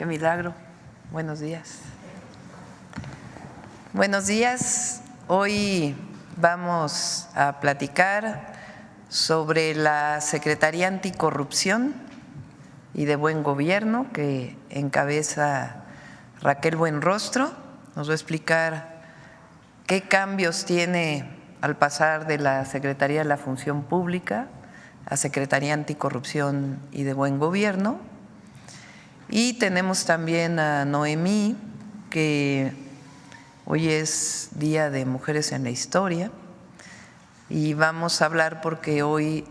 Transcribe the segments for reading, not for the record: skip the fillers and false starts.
Qué milagro. Buenos días. Buenos días. Hoy vamos a platicar sobre la Secretaría Anticorrupción y de Buen Gobierno que encabeza Raquel Buenrostro. Nos va a explicar qué cambios tiene al pasar de la Secretaría de la Función Pública a Secretaría Anticorrupción y de Buen Gobierno. Y tenemos también a Noemí, que hoy es Día de Mujeres en la Historia, y vamos a hablar porque hoy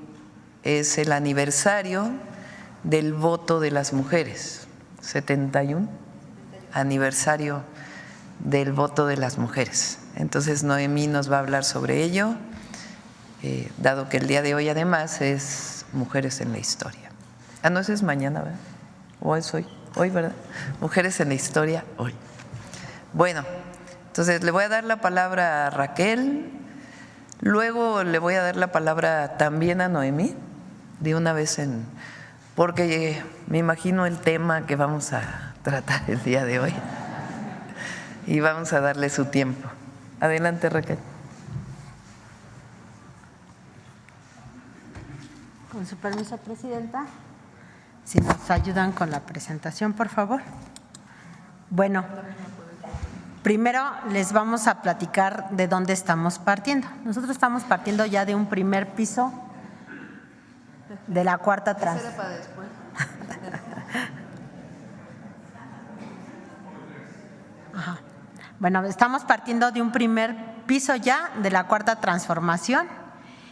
es el aniversario del voto de las mujeres, 71 aniversario del voto de las mujeres. Entonces Noemí nos va a hablar sobre ello, dado que el día de hoy además es Mujeres en la Historia. Ah, no, ese es mañana, ¿verdad? ¿O es hoy? Hoy, ¿verdad? Mujeres en la Historia, hoy. Bueno, entonces le voy a dar la palabra a Raquel, luego le voy a dar la palabra también a Noemí, de una vez porque me imagino el tema que vamos a tratar el día de hoy y vamos a darle su tiempo. Adelante, Raquel. Con su permiso, Presidenta. Si nos ayudan con la presentación, por favor. Bueno, primero les vamos a platicar de dónde estamos partiendo. Nosotros estamos partiendo ya de un primer piso de la cuarta transformación. Bueno, estamos partiendo de un primer piso ya de la cuarta transformación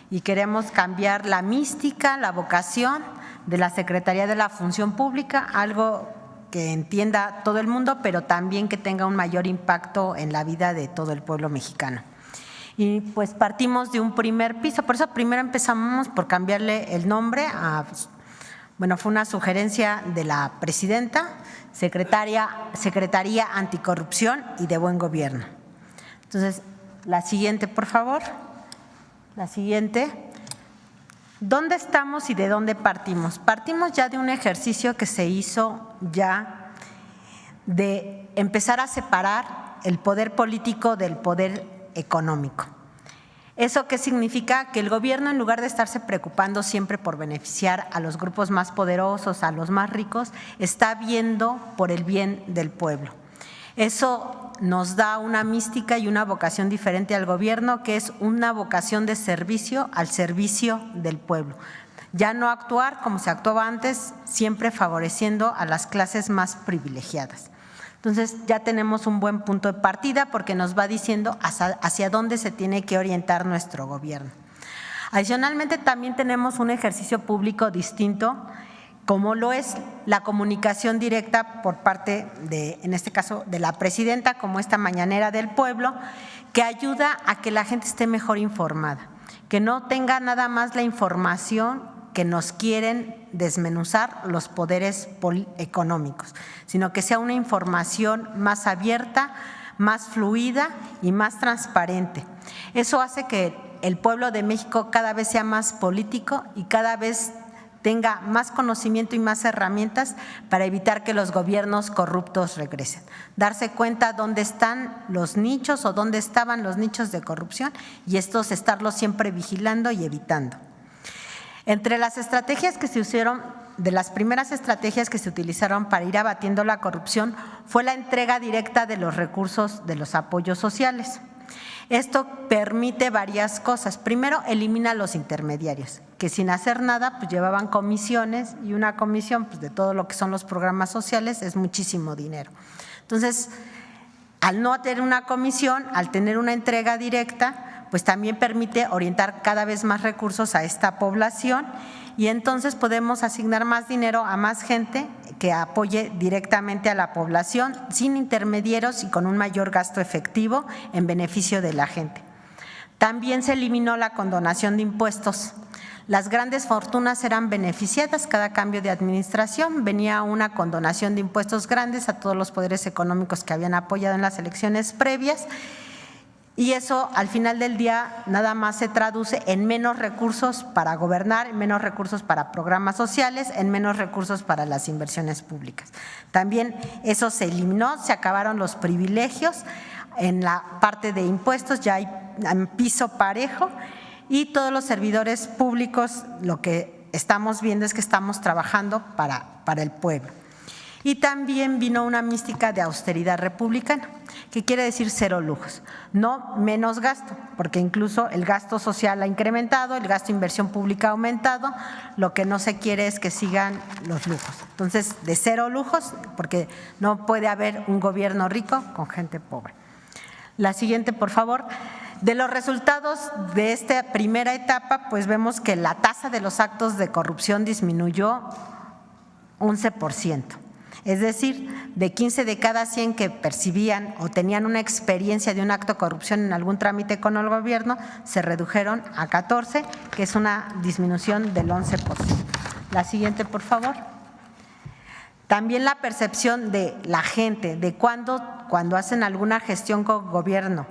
y queremos cambiar la mística, la vocación de la Secretaría de la Función Pública, algo que entienda todo el mundo, pero también que tenga un mayor impacto en la vida de todo el pueblo mexicano. Y pues partimos de un primer piso, por eso primero empezamos por cambiarle el nombre a, bueno, fue una sugerencia de la presidenta, Secretaría Anticorrupción y de Buen Gobierno. Entonces, la siguiente, por favor. La siguiente. ¿Dónde estamos y de dónde partimos? Partimos ya de un ejercicio que se hizo ya de empezar a separar el poder político del poder económico. ¿Eso qué significa? Que el gobierno, en lugar de estarse preocupando siempre por beneficiar a los grupos más poderosos, a los más ricos, está viendo por el bien del pueblo. Eso nos da una mística y una vocación diferente al gobierno, que es una vocación de servicio al servicio del pueblo. Ya no actuar como se actuaba antes, siempre favoreciendo a las clases más privilegiadas. Entonces ya tenemos un buen punto de partida porque nos va diciendo hacia dónde se tiene que orientar nuestro gobierno. Adicionalmente también tenemos un ejercicio público distinto, como lo es la comunicación directa por parte de, en este caso, de la presidenta, como esta mañanera del pueblo, que ayuda a que la gente esté mejor informada, que no tenga nada más la información que nos quieren desmenuzar los poderes económicos, sino que sea una información más abierta, más fluida y más transparente. Eso hace que el pueblo de México cada vez sea más político y cada vez tenga más conocimiento y más herramientas para evitar que los gobiernos corruptos regresen. Darse cuenta dónde están los nichos o dónde estaban los nichos de corrupción y estos estarlos siempre vigilando y evitando. Entre las estrategias que se usaron, de las primeras estrategias que se utilizaron para ir abatiendo la corrupción fue la entrega directa de los recursos de los apoyos sociales. Esto permite varias cosas. Primero, elimina los intermediarios, que sin hacer nada pues llevaban comisiones, y una comisión pues, de todo lo que son los programas sociales es muchísimo dinero. Entonces, al no tener una comisión, al tener una entrega directa, pues también permite orientar cada vez más recursos a esta población y entonces podemos asignar más dinero a más gente que apoye directamente a la población sin intermediarios y con un mayor gasto efectivo en beneficio de la gente. También se eliminó la condonación de impuestos. Las grandes fortunas eran beneficiadas cada cambio de administración, venía una condonación de impuestos grandes a todos los poderes económicos que habían apoyado en las elecciones previas. Y eso al final del día nada más se traduce en menos recursos para gobernar, en menos recursos para programas sociales, en menos recursos para las inversiones públicas. También eso se eliminó, se acabaron los privilegios en la parte de impuestos, ya hay piso parejo y todos los servidores públicos lo que estamos viendo es que estamos trabajando para el pueblo. Y también vino una mística de austeridad republicana, que quiere decir cero lujos, no menos gasto, porque incluso el gasto social ha incrementado, el gasto de inversión pública ha aumentado, lo que no se quiere es que sigan los lujos. Entonces, de cero lujos, porque no puede haber un gobierno rico con gente pobre. La siguiente, por favor. De los resultados de esta primera etapa, pues vemos que la tasa de los actos de corrupción disminuyó 11%. Es decir, de 15 de cada 100 que percibían o tenían una experiencia de un acto de corrupción en algún trámite con el gobierno, se redujeron a 14, que es una disminución del 11%. La siguiente, por favor. También la percepción de la gente, de cuando hacen alguna gestión con gobierno,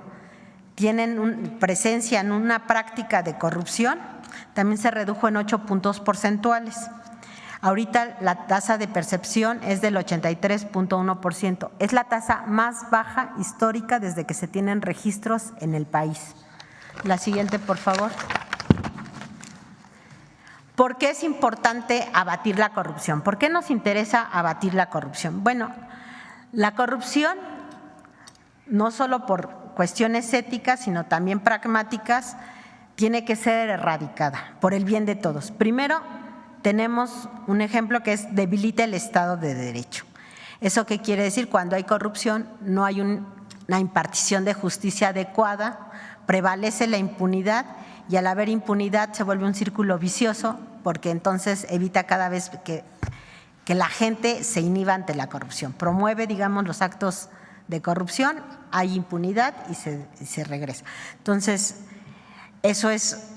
tienen presencia en una práctica de corrupción, también se redujo en 8 puntos porcentuales. Ahorita la tasa de percepción es del 83.1%. Es la tasa más baja histórica desde que se tienen registros en el país. La siguiente, por favor. ¿Por qué es importante abatir la corrupción? ¿Por qué nos interesa abatir la corrupción? Bueno, la corrupción, no solo por cuestiones éticas, sino también pragmáticas, tiene que ser erradicada por el bien de todos. Primero, tenemos un ejemplo que es debilita el Estado de Derecho. ¿Eso qué quiere decir? Cuando hay corrupción no hay una impartición de justicia adecuada, prevalece la impunidad y al haber impunidad se vuelve un círculo vicioso porque entonces evita cada vez que la gente se inhiba ante la corrupción. Promueve, digamos, los actos de corrupción, hay impunidad y se regresa. Entonces, eso es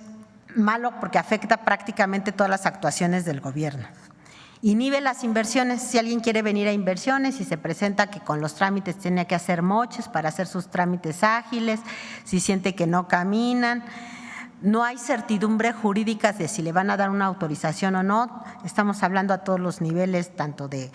malo porque afecta prácticamente todas las actuaciones del gobierno. Inhibe las inversiones. Si alguien quiere venir a inversiones y se presenta que con los trámites tiene que hacer moches para hacer sus trámites ágiles, si siente que no caminan, no hay certidumbre jurídica de si le van a dar una autorización o no. Estamos hablando a todos los niveles, tanto de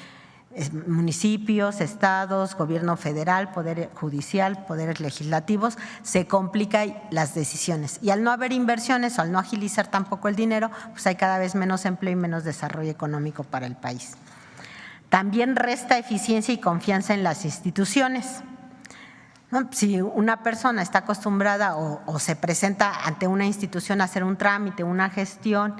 municipios, estados, gobierno federal, poder judicial, poderes legislativos, se complican las decisiones. Y al no haber inversiones o al no agilizar tampoco el dinero, pues hay cada vez menos empleo y menos desarrollo económico para el país. También resta eficiencia y confianza en las instituciones. Si una persona está acostumbrada o se presenta ante una institución a hacer un trámite, una gestión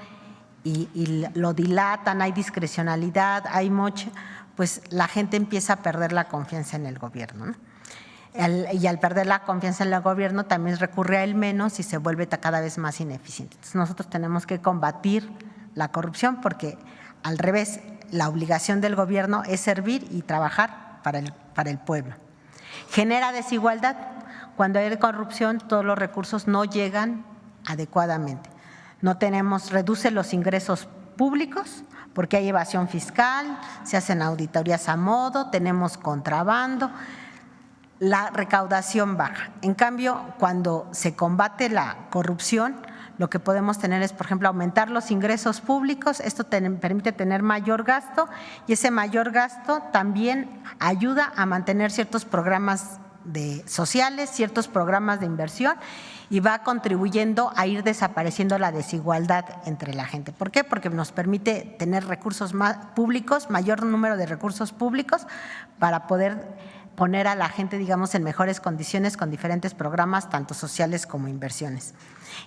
y lo dilatan, hay discrecionalidad, hay moche, pues la gente empieza a perder la confianza en el gobierno, ¿no? Y al perder la confianza en el gobierno también recurre a él menos y se vuelve cada vez más ineficiente. Entonces nosotros tenemos que combatir la corrupción porque al revés, la obligación del gobierno es servir y trabajar para el pueblo. Genera desigualdad. Cuando hay corrupción todos los recursos no llegan adecuadamente. Reduce los ingresos públicos porque hay evasión fiscal, se hacen auditorías a modo, tenemos contrabando, la recaudación baja. En cambio, cuando se combate la corrupción, lo que podemos tener es, por ejemplo, aumentar los ingresos públicos, esto permite tener mayor gasto y ese mayor gasto también ayuda a mantener ciertos programas sociales, ciertos programas de inversión y va contribuyendo a ir desapareciendo la desigualdad entre la gente. ¿Por qué? Porque nos permite tener recursos públicos, mayor número de recursos públicos para poder poner a la gente, digamos, en mejores condiciones con diferentes programas, tanto sociales como inversiones.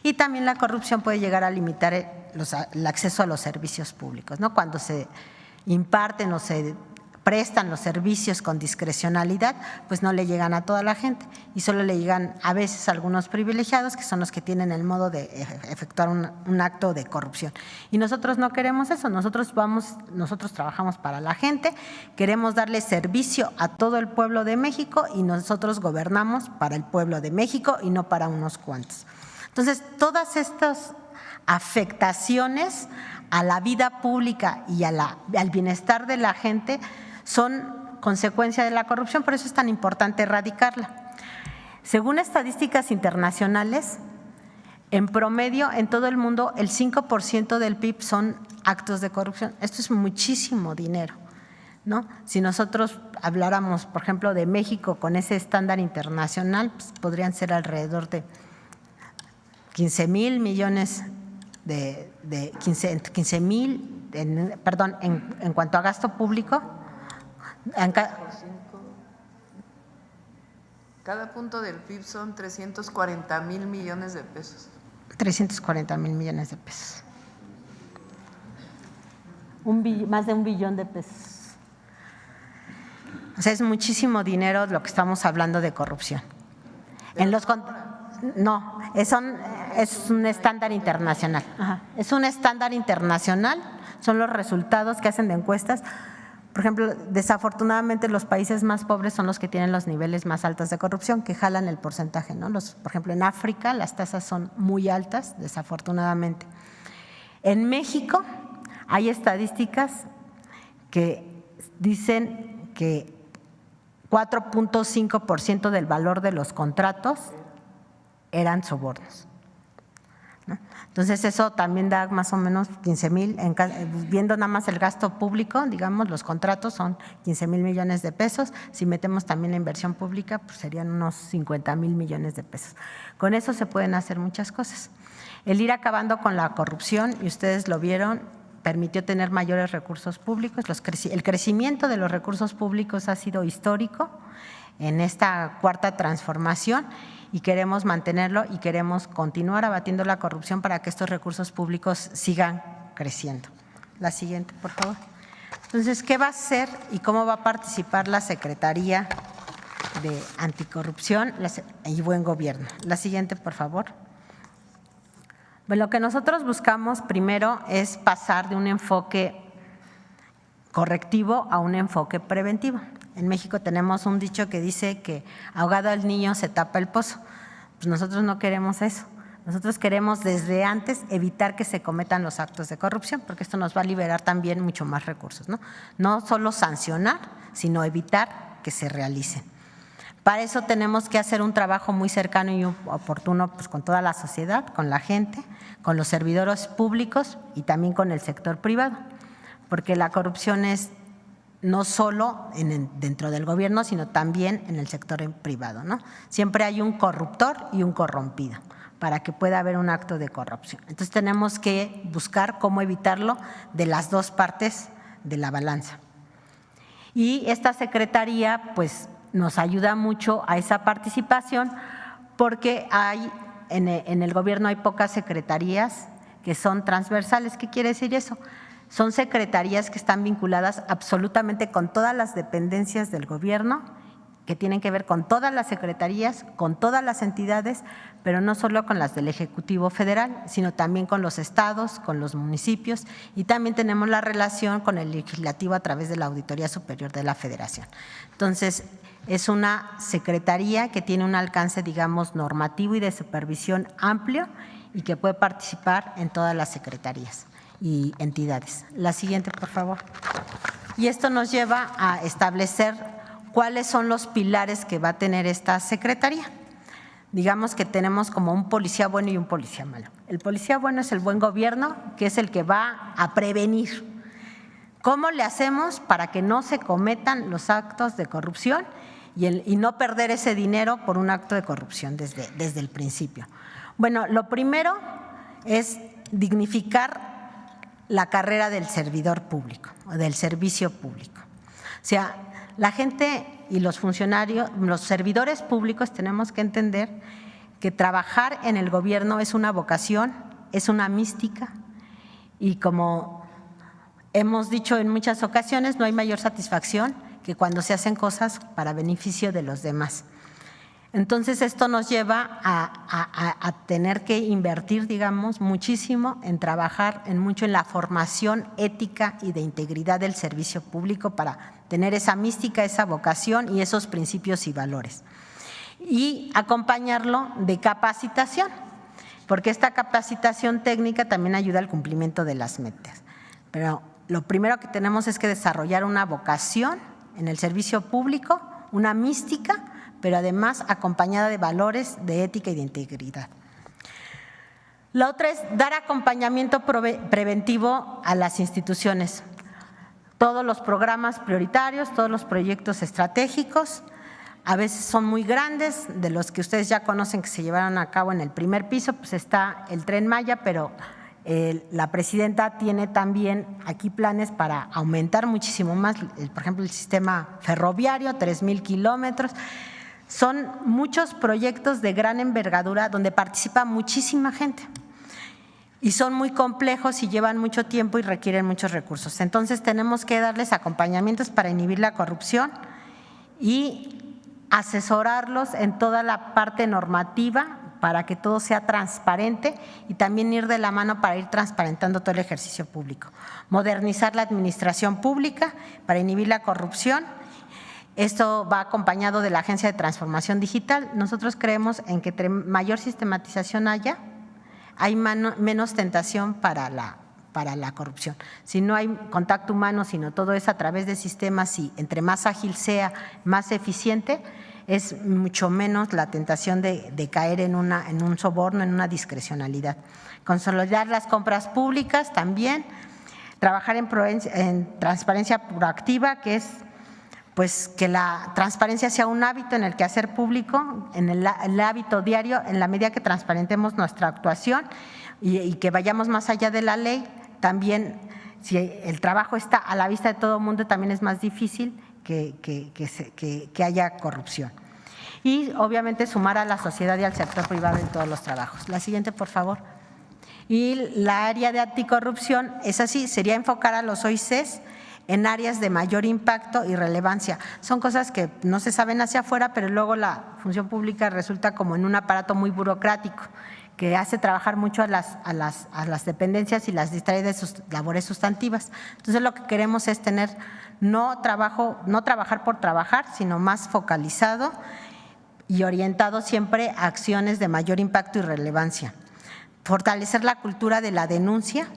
Y también la corrupción puede llegar a limitar el acceso a los servicios públicos, ¿no? Cuando se imparten o se prestan los servicios con discrecionalidad, pues no le llegan a toda la gente y solo le llegan a veces a algunos privilegiados que son los que tienen el modo de efectuar un acto de corrupción. Y nosotros no queremos eso, nosotros trabajamos para la gente, queremos darle servicio a todo el pueblo de México y nosotros gobernamos para el pueblo de México y no para unos cuantos. Entonces, todas estas afectaciones a la vida pública y al bienestar de la gente son consecuencia de la corrupción, por eso es tan importante erradicarla. Según estadísticas internacionales, en promedio, en todo el mundo, el 5% del PIB son actos de corrupción. Esto es muchísimo dinero, ¿no? Si nosotros habláramos, por ejemplo, de México con ese estándar internacional, pues podrían ser alrededor de 15,000 millones en cuanto a gasto público. Cada punto del PIB son 340,000 millones de pesos. 340,000 millones de pesos. Más de 1 billón de pesos. O sea, es muchísimo dinero lo que estamos hablando de corrupción. No, es un estándar internacional. Ajá. Es un estándar internacional, son los resultados que hacen de encuestas. Por ejemplo, desafortunadamente los países más pobres son los que tienen los niveles más altos de corrupción, que jalan el porcentaje, ¿no? Por ejemplo, en África las tasas son muy altas, desafortunadamente. En México hay estadísticas que dicen que 4.5% del valor de los contratos eran sobornos, ¿no? Entonces eso también da más o menos 15,000, viendo nada más el gasto público, digamos, los contratos son 15,000 millones de pesos. Si metemos también la inversión pública, pues serían unos 50,000 millones de pesos. Con eso se pueden hacer muchas cosas. El ir acabando con la corrupción, y ustedes lo vieron, permitió tener mayores recursos públicos. El crecimiento de los recursos públicos ha sido histórico en esta cuarta transformación y queremos mantenerlo y queremos continuar abatiendo la corrupción para que estos recursos públicos sigan creciendo. La siguiente, por favor. Entonces, ¿qué va a hacer y cómo va a participar la Secretaría de Anticorrupción y Buen Gobierno? La siguiente, por favor. Bueno, lo que nosotros buscamos primero es pasar de un enfoque correctivo a un enfoque preventivo. En México tenemos un dicho que dice que ahogado al niño se tapa el pozo. Pues nosotros no queremos eso. Nosotros queremos desde antes evitar que se cometan los actos de corrupción, porque esto nos va a liberar también mucho más recursos, ¿no? No solo sancionar, sino evitar que se realicen. Para eso tenemos que hacer un trabajo muy cercano y oportuno pues, con toda la sociedad, con la gente, con los servidores públicos y también con el sector privado, porque la corrupción es no solo dentro del gobierno, sino también en el sector privado, ¿no? Siempre hay un corruptor y un corrompido para que pueda haber un acto de corrupción. Entonces tenemos que buscar cómo evitarlo de las dos partes de la balanza. Y esta secretaría pues nos ayuda mucho a esa participación porque en el gobierno hay pocas secretarías que son transversales. ¿Qué quiere decir eso? Son secretarías que están vinculadas absolutamente con todas las dependencias del gobierno, que tienen que ver con todas las secretarías, con todas las entidades, pero no solo con las del Ejecutivo Federal, sino también con los estados, con los municipios, y también tenemos la relación con el Legislativo a través de la Auditoría Superior de la Federación. Entonces, es una secretaría que tiene un alcance, digamos, normativo y de supervisión amplio y que puede participar en todas las secretarías y entidades. La siguiente, por favor. Y esto nos lleva a establecer cuáles son los pilares que va a tener esta secretaría. Digamos que tenemos como un policía bueno y un policía malo. El policía bueno es el buen gobierno, que es el que va a prevenir. ¿Cómo le hacemos para que no se cometan los actos de corrupción y no perder ese dinero por un acto de corrupción desde el principio? Bueno, lo primero es dignificar la carrera del servidor público o del servicio público. O sea, la gente y los funcionarios, los servidores públicos tenemos que entender que trabajar en el gobierno es una vocación, es una mística y como hemos dicho en muchas ocasiones, no hay mayor satisfacción que cuando se hacen cosas para beneficio de los demás. Entonces esto nos lleva a tener que invertir, digamos, muchísimo en trabajar mucho en la formación ética y de integridad del servicio público para tener esa mística, esa vocación y esos principios y valores. Y acompañarlo de capacitación, porque esta capacitación técnica también ayuda al cumplimiento de las metas. Pero lo primero que tenemos es que desarrollar una vocación en el servicio público, una mística, pero además acompañada de valores de ética y de integridad. La otra es dar acompañamiento preventivo a las instituciones. Todos los programas prioritarios, todos los proyectos estratégicos, a veces son muy grandes, de los que ustedes ya conocen que se llevaron a cabo en el primer piso, pues está el Tren Maya, pero la presidenta tiene también aquí planes para aumentar muchísimo más, por ejemplo, el sistema ferroviario, 3,000 kilómetros. Son muchos proyectos de gran envergadura donde participa muchísima gente y son muy complejos y llevan mucho tiempo y requieren muchos recursos. Entonces tenemos que darles acompañamientos para inhibir la corrupción y asesorarlos en toda la parte normativa para que todo sea transparente y también ir de la mano para ir transparentando todo el ejercicio público. Modernizar la administración pública para inhibir la corrupción. Esto va acompañado de la Agencia de Transformación Digital. Nosotros creemos en que entre mayor sistematización haya, hay menos tentación para la corrupción. Si no hay contacto humano, sino todo es a través de sistemas y entre más ágil sea, más eficiente, es mucho menos la tentación de caer en un soborno, en una discrecionalidad. Consolidar las compras públicas también, trabajar en transparencia proactiva, que es pues que la transparencia sea un hábito en el quehacer público, en el hábito diario, en la medida que transparentemos nuestra actuación y que vayamos más allá de la ley. También, si el trabajo está a la vista de todo el mundo, también es más difícil que haya corrupción. Y obviamente sumar a la sociedad y al sector privado en todos los trabajos. La siguiente, por favor. Y la área de anticorrupción es así, sería enfocar a los OICs en áreas de mayor impacto y relevancia. Son cosas que no se saben hacia afuera, pero luego la función pública resulta como en un aparato muy burocrático que hace trabajar mucho a las dependencias y las distrae de sus labores sustantivas. Entonces lo que queremos es tener no trabajar por trabajar, sino más focalizado y orientado siempre a acciones de mayor impacto y relevancia. Fortalecer la cultura de la denuncia,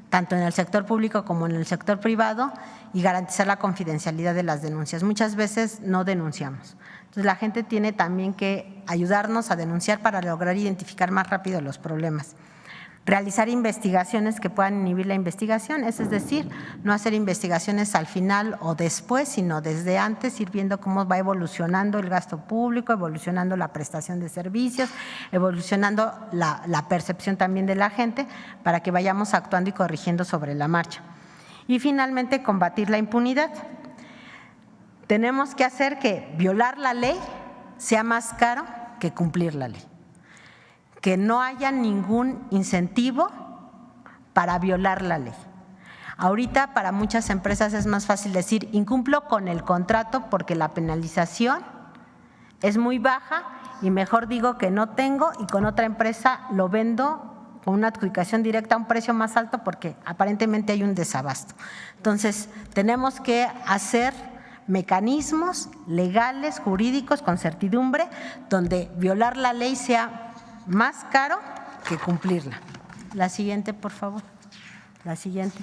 tanto en el sector público como en el sector privado, y garantizar la confidencialidad de las denuncias. Muchas veces no denunciamos. Entonces la gente tiene también que ayudarnos a denunciar para lograr identificar más rápido los problemas. Realizar investigaciones que puedan inhibir la investigación, es decir, no hacer investigaciones al final o después, sino desde antes, ir viendo cómo va evolucionando el gasto público, evolucionando la prestación de servicios, evolucionando la percepción también de la gente, para que vayamos actuando y corrigiendo sobre la marcha. Y finalmente, combatir la impunidad. Tenemos que hacer que violar la ley sea más caro que cumplir la ley. Que no haya ningún incentivo para violar la ley. Ahorita para muchas empresas es más fácil decir incumplo con el contrato porque la penalización es muy baja y mejor digo que no tengo y con otra empresa lo vendo con una adjudicación directa a un precio más alto porque aparentemente hay un desabasto. Entonces tenemos que hacer mecanismos legales, jurídicos, con certidumbre, donde violar la ley sea más caro que cumplirla. La siguiente, por favor. La siguiente.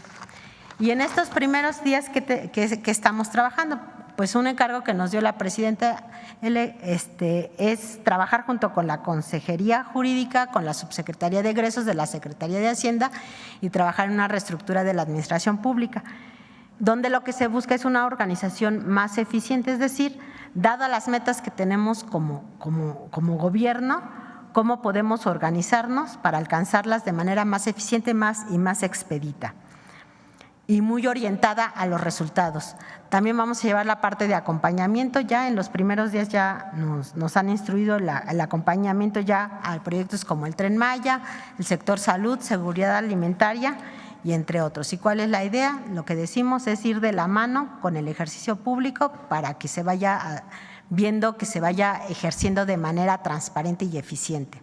Y en estos primeros días que estamos trabajando, pues un encargo que nos dio la presidenta es trabajar junto con la Consejería Jurídica, con la Subsecretaría de Egresos de la Secretaría de Hacienda y trabajar en una reestructura de la administración pública, donde lo que se busca es una organización más eficiente, es decir, dadas las metas que tenemos como gobierno, cómo podemos organizarnos para alcanzarlas de manera más eficiente y más expedita y muy orientada a los resultados. También vamos a llevar la parte de acompañamiento. Ya en los primeros días ya nos han instruido el acompañamiento ya a proyectos como el Tren Maya, el sector salud, seguridad alimentaria y entre otros. ¿Y cuál es la idea? Lo que decimos es ir de la mano con el ejercicio público para que se vaya viendo que se vaya ejerciendo de manera transparente y eficiente.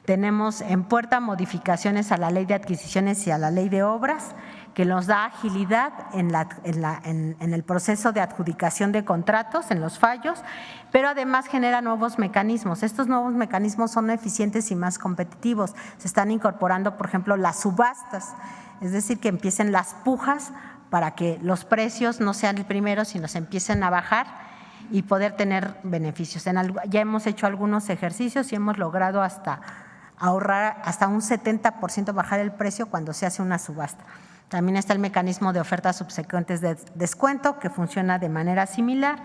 Tenemos en puerta modificaciones a la Ley de Adquisiciones y a la Ley de Obras, que nos da agilidad en el proceso de adjudicación de contratos, en los fallos, pero además genera nuevos mecanismos. Estos nuevos mecanismos son eficientes y más competitivos. Se están incorporando, por ejemplo, las subastas, es decir, que empiecen las pujas para que los precios no sean el primero, sino se empiecen a bajar y poder tener beneficios. Ya hemos hecho algunos ejercicios y hemos logrado ahorrar hasta un 70%, bajar el precio cuando se hace una subasta. También está el mecanismo de ofertas subsecuentes de descuento, que funciona de manera similar,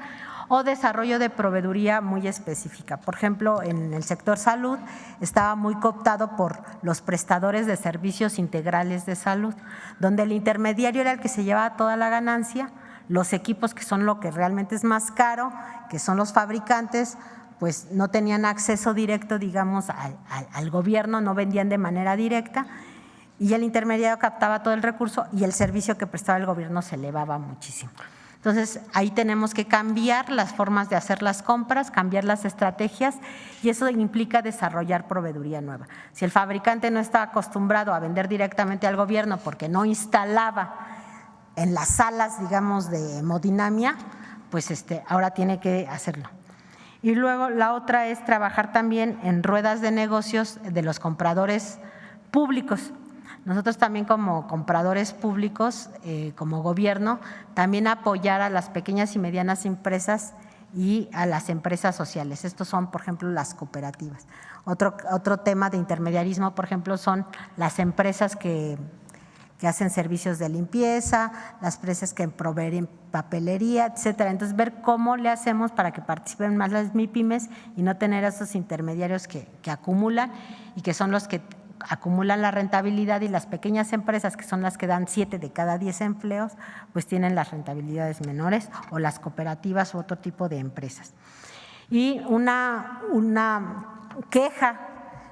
o desarrollo de proveeduría muy específica. Por ejemplo, en el sector salud estaba muy cooptado por los prestadores de servicios integrales de salud, donde el intermediario era el que se llevaba toda la ganancia, los equipos, que son lo que realmente es más caro, que son los fabricantes, pues no tenían acceso directo, digamos, al gobierno, no vendían de manera directa, y el intermediario captaba todo el recurso y el servicio que prestaba el gobierno se elevaba muchísimo. Entonces, ahí tenemos que cambiar las formas de hacer las compras, cambiar las estrategias, y eso implica desarrollar proveeduría nueva. Si el fabricante no está acostumbrado a vender directamente al gobierno porque no instalaba en las salas, digamos, de hemodinamia, pues ahora tiene que hacerlo. Y luego la otra es trabajar también en ruedas de negocios de los compradores públicos. Nosotros también, como compradores públicos, como gobierno, también apoyar a las pequeñas y medianas empresas y a las empresas sociales. Estos son, por ejemplo, las cooperativas. Otro tema de intermediarismo, por ejemplo, son las empresas que hacen servicios de limpieza, las empresas que proveen papelería, etcétera. Entonces, ver cómo le hacemos para que participen más las MIPYMES y no tener esos intermediarios que acumulan y que son los que acumulan la rentabilidad, y las pequeñas empresas, que son las que dan 7 de cada 10 empleos, pues tienen las rentabilidades menores, o las cooperativas u otro tipo de empresas. Y una queja,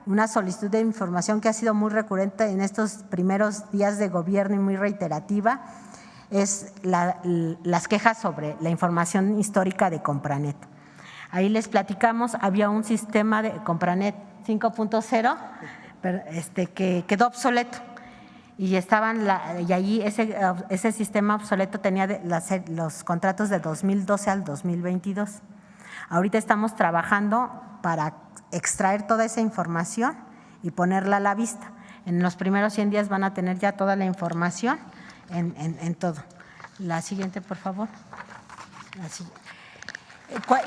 una solicitud de información que ha sido muy recurrente en estos primeros días de gobierno y muy reiterativa, es las quejas sobre la información histórica de Compranet. Ahí les platicamos, había un sistema de Compranet 5.0 que quedó obsoleto, y allí ese sistema obsoleto tenía los contratos de 2012 al 2022. Ahorita estamos trabajando para extraer toda esa información y ponerla a la vista. En los primeros 100 días van a tener ya toda la información en todo. La siguiente, por favor.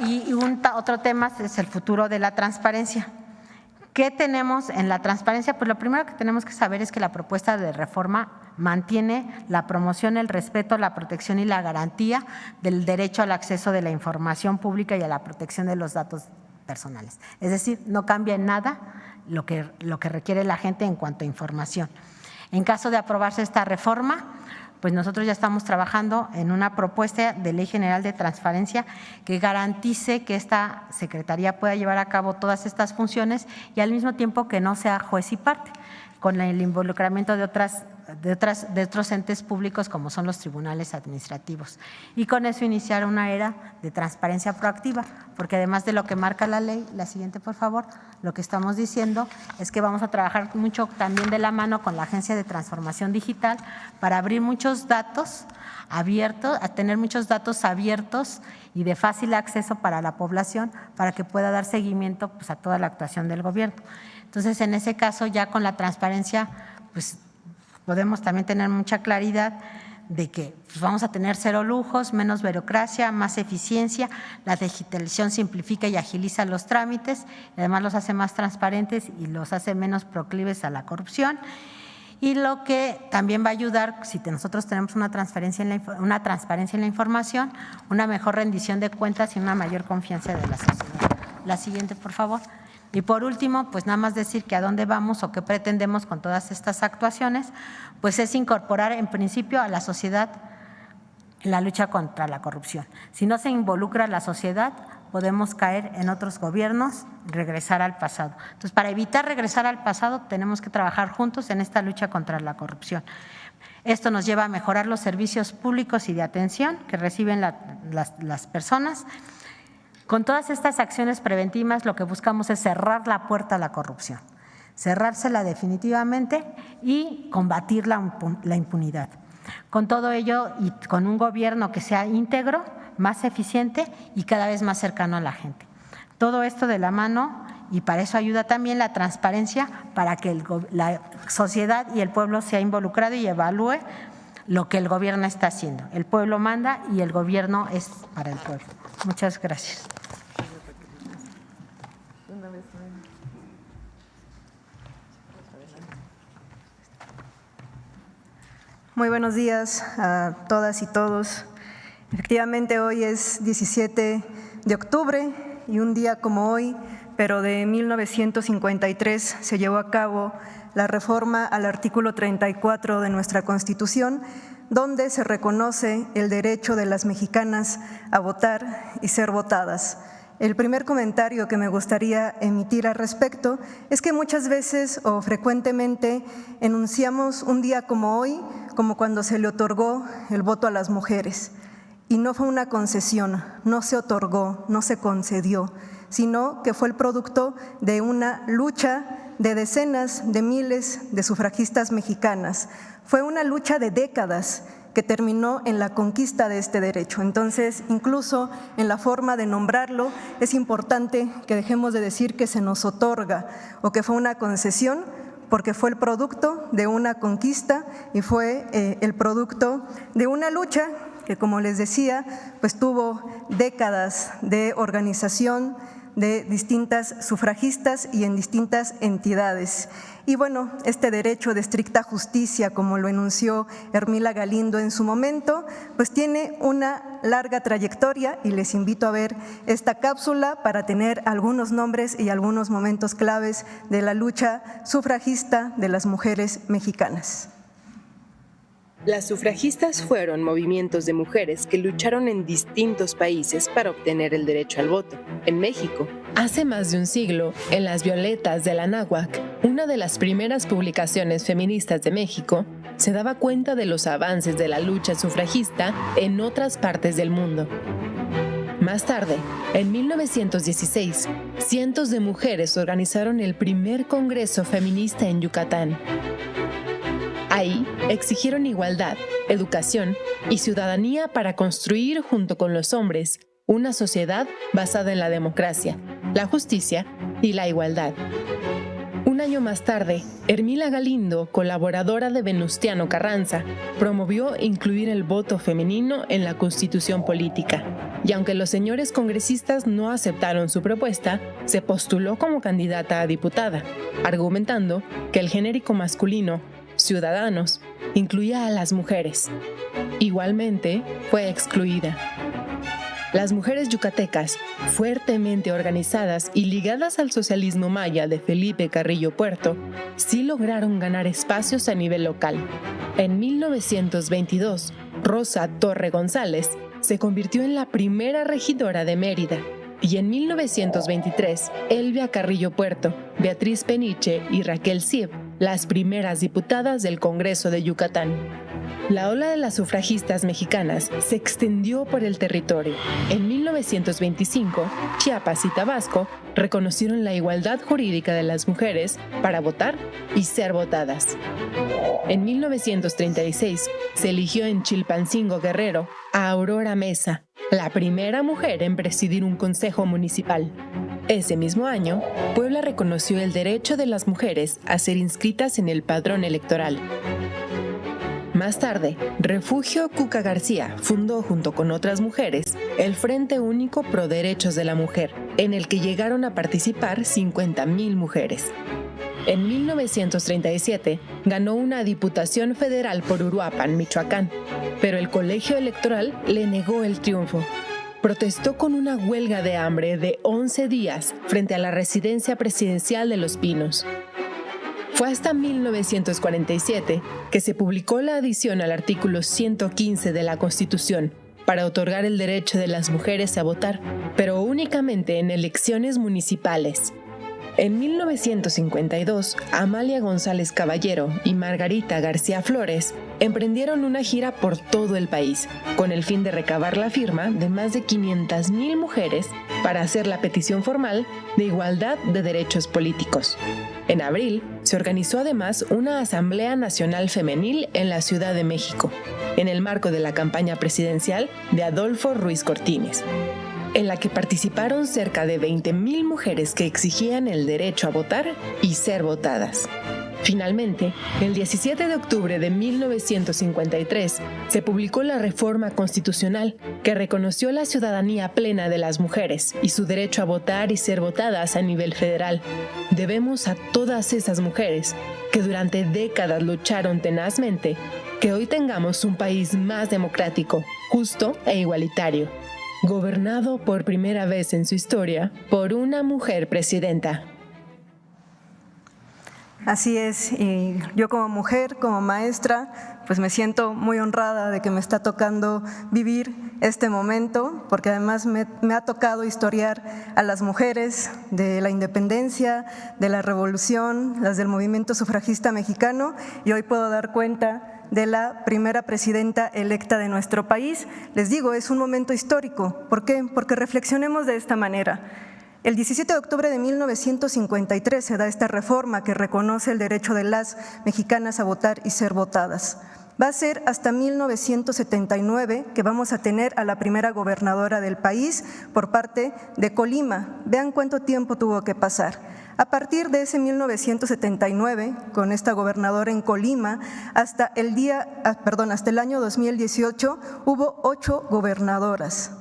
Y otro tema es el futuro de la transparencia. ¿Qué tenemos en la transparencia? Pues lo primero que tenemos que saber es que la propuesta de reforma mantiene la promoción, el respeto, la protección y la garantía del derecho al acceso de la información pública y a la protección de los datos personales. Es decir, no cambia en nada lo que requiere la gente en cuanto a información. En caso de aprobarse esta reforma, pues nosotros ya estamos trabajando en una propuesta de ley general de transparencia que garantice que esta secretaría pueda llevar a cabo todas estas funciones, y al mismo tiempo que no sea juez y parte, con el involucramiento de otros entes públicos, como son los tribunales administrativos, y con eso iniciar una era de transparencia proactiva, porque además de lo que marca la ley, la siguiente, por favor, lo que estamos diciendo es que vamos a trabajar mucho también de la mano con la Agencia de Transformación Digital para abrir muchos datos abiertos, a tener muchos datos abiertos y de fácil acceso para la población, para que pueda dar seguimiento, pues, a toda la actuación del gobierno. Entonces, en ese caso, ya con la transparencia, pues podemos también tener mucha claridad de que pues, vamos a tener cero lujos, menos burocracia, más eficiencia. La digitalización simplifica y agiliza los trámites, y además los hace más transparentes y los hace menos proclives a la corrupción. Y lo que también va a ayudar, si nosotros tenemos una transparencia en la información, una mejor rendición de cuentas y una mayor confianza de la sociedad. La siguiente, por favor. Y por último, pues nada más decir que a dónde vamos o qué pretendemos con todas estas actuaciones, pues es incorporar en principio a la sociedad en la lucha contra la corrupción. Si no se involucra la sociedad, podemos caer en otros gobiernos, regresar al pasado. Entonces, para evitar regresar al pasado, tenemos que trabajar juntos en esta lucha contra la corrupción. Esto nos lleva a mejorar los servicios públicos y de atención que reciben las personas. Con todas estas acciones preventivas, lo que buscamos es cerrar la puerta a la corrupción, cerrársela definitivamente y combatir la impunidad. Con todo ello y con un gobierno que sea íntegro, más eficiente y cada vez más cercano a la gente. Todo esto de la mano, y para eso ayuda también la transparencia, para que la sociedad y el pueblo sea involucrado y evalúe lo que el gobierno está haciendo. El pueblo manda y el gobierno es para el pueblo. Muchas gracias. Muy buenos días a todas y todos. Efectivamente, hoy es 17 de octubre y un día como hoy, pero de 1953, se llevó a cabo la reforma al artículo 34 de nuestra Constitución, donde se reconoce el derecho de las mexicanas a votar y ser votadas. El primer comentario que me gustaría emitir al respecto es que muchas veces o frecuentemente enunciamos un día como hoy como cuando se le otorgó el voto a las mujeres. Y no fue una concesión, no se otorgó, no se concedió, sino que fue el producto de una lucha de decenas de miles de sufragistas mexicanas. Fue una lucha de décadas que terminó en la conquista de este derecho. Entonces, incluso en la forma de nombrarlo, es importante que dejemos de decir que se nos otorga o que fue una concesión, porque fue el producto de una conquista y fue el producto de una lucha que, como les decía, pues tuvo décadas de organización de distintas sufragistas y en distintas entidades. Y bueno, este derecho de estricta justicia, como lo enunció Ermila Galindo en su momento, pues tiene una larga trayectoria y les invito a ver esta cápsula para tener algunos nombres y algunos momentos claves de la lucha sufragista de las mujeres mexicanas. Las sufragistas fueron movimientos de mujeres que lucharon en distintos países para obtener el derecho al voto. En México, hace más de un siglo, en Las Violetas de la Náhuac, una de las primeras publicaciones feministas de México, se daba cuenta de los avances de la lucha sufragista en otras partes del mundo. Más tarde, en 1916, cientos de mujeres organizaron el primer Congreso Feminista en Yucatán. Ahí exigieron igualdad, educación y ciudadanía para construir, junto con los hombres, una sociedad basada en la democracia, la justicia y la igualdad. Un año más tarde, Ermila Galindo, colaboradora de Venustiano Carranza, promovió incluir el voto femenino en la Constitución política. Y aunque los señores congresistas no aceptaron su propuesta, se postuló como candidata a diputada, argumentando que el genérico masculino Ciudadanos incluía a las mujeres. Igualmente, fue excluida. Las mujeres yucatecas, fuertemente organizadas y ligadas al socialismo maya de Felipe Carrillo Puerto, sí lograron ganar espacios a nivel local. En 1922, Rosa Torre González se convirtió en la primera regidora de Mérida. Y en 1923, Elvia Carrillo Puerto, Beatriz Peniche y Raquel Sieb, las primeras diputadas del Congreso de Yucatán. La ola de las sufragistas mexicanas se extendió por el territorio. En 1925, Chiapas y Tabasco reconocieron la igualdad jurídica de las mujeres para votar y ser votadas. En 1936, se eligió en Chilpancingo, Guerrero, a Aurora Mesa, la primera mujer en presidir un consejo municipal. Ese mismo año, Puebla reconoció el derecho de las mujeres a ser inscritas en el padrón electoral. Más tarde, Refugio Cuca García fundó junto con otras mujeres el Frente Único Pro Derechos de la Mujer, en el que llegaron a participar 50,000 mujeres. En 1937 ganó una diputación federal por Uruapan, Michoacán, pero el colegio electoral le negó el triunfo. Protestó con una huelga de hambre de 11 días frente a la residencia presidencial de Los Pinos. Fue hasta 1947 que se publicó la adición al artículo 115 de la Constitución para otorgar el derecho de las mujeres a votar, pero únicamente en elecciones municipales. En 1952, Amalia González Caballero y Margarita García Flores emprendieron una gira por todo el país, con el fin de recabar la firma de más de 500,000 mujeres para hacer la petición formal de igualdad de derechos políticos. En abril, se organizó además una Asamblea Nacional Femenil en la Ciudad de México, en el marco de la campaña presidencial de Adolfo Ruiz Cortines. en la que participaron cerca de 20,000 mujeres que exigían el derecho a votar y ser votadas. Finalmente, el 17 de octubre de 1953 se publicó la Reforma Constitucional que reconoció la ciudadanía plena de las mujeres y su derecho a votar y ser votadas a nivel federal. Debemos a todas esas mujeres que durante décadas lucharon tenazmente que hoy tengamos un país más democrático, justo e igualitario, gobernado por primera vez en su historia por una mujer presidenta. Así es, y yo como mujer, como maestra, pues me siento muy honrada de que me está tocando vivir este momento, porque además me ha tocado historiar a las mujeres de la independencia, de la revolución, las del movimiento sufragista mexicano, y hoy puedo dar cuenta de la primera presidenta electa de nuestro país. Les digo, es un momento histórico. ¿Por qué? Porque reflexionemos de esta manera. El 17 de octubre de 1953 se da esta reforma que reconoce el derecho de las mexicanas a votar y ser votadas. Va a ser hasta 1979 que vamos a tener a la primera gobernadora del país por parte de Colima. Vean cuánto tiempo tuvo que pasar. A partir de ese 1979, con esta gobernadora en Colima, hasta el año 2018 hubo 8 gobernadoras.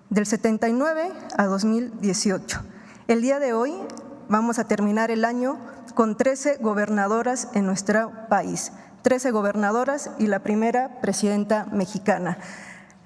Del 79 a 2018. El día de hoy vamos a terminar el año con 13 gobernadoras en nuestro país, 13 gobernadoras y la primera presidenta mexicana.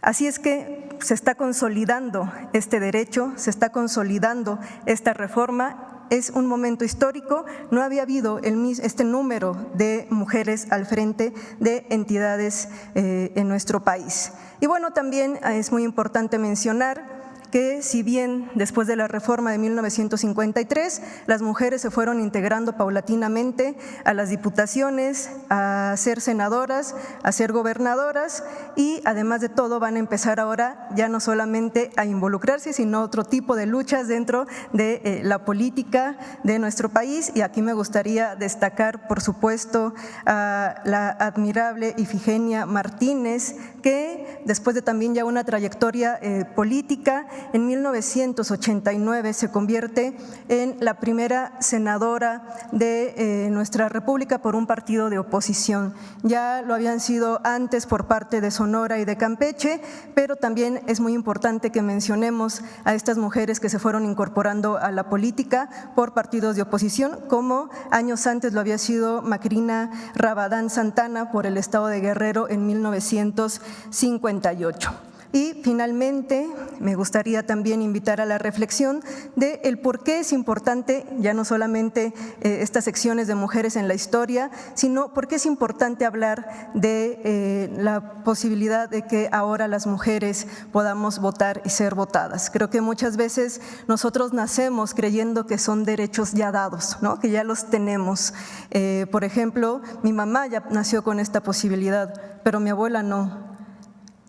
Así es que se está consolidando este derecho, se está consolidando esta reforma. Es un momento histórico, no había habido este número de mujeres al frente de entidades en nuestro país. Y bueno, también es muy importante mencionar que si bien después de la reforma de 1953 las mujeres se fueron integrando paulatinamente a las diputaciones, a ser senadoras, a ser gobernadoras y además de todo van a empezar ahora ya no solamente a involucrarse sino otro tipo de luchas dentro de la política de nuestro país y aquí me gustaría destacar por supuesto a la admirable Ifigenia Martínez que después de también ya una trayectoria política en 1989 se convierte en la primera senadora de nuestra república por un partido de oposición. Ya lo habían sido antes por parte de Sonora y de Campeche, pero también es muy importante que mencionemos a estas mujeres que se fueron incorporando a la política por partidos de oposición, como años antes lo había sido Macrina Rabadán Santana por el estado de Guerrero en 1958. Y finalmente me gustaría también invitar a la reflexión de el por qué es importante ya no solamente estas secciones de mujeres en la historia, sino por qué es importante hablar de la posibilidad de que ahora las mujeres podamos votar y ser votadas. Creo que muchas veces nosotros nacemos creyendo que son derechos ya dados, ¿no? Que ya los tenemos. Por ejemplo, mi mamá ya nació con esta posibilidad, pero mi abuela no.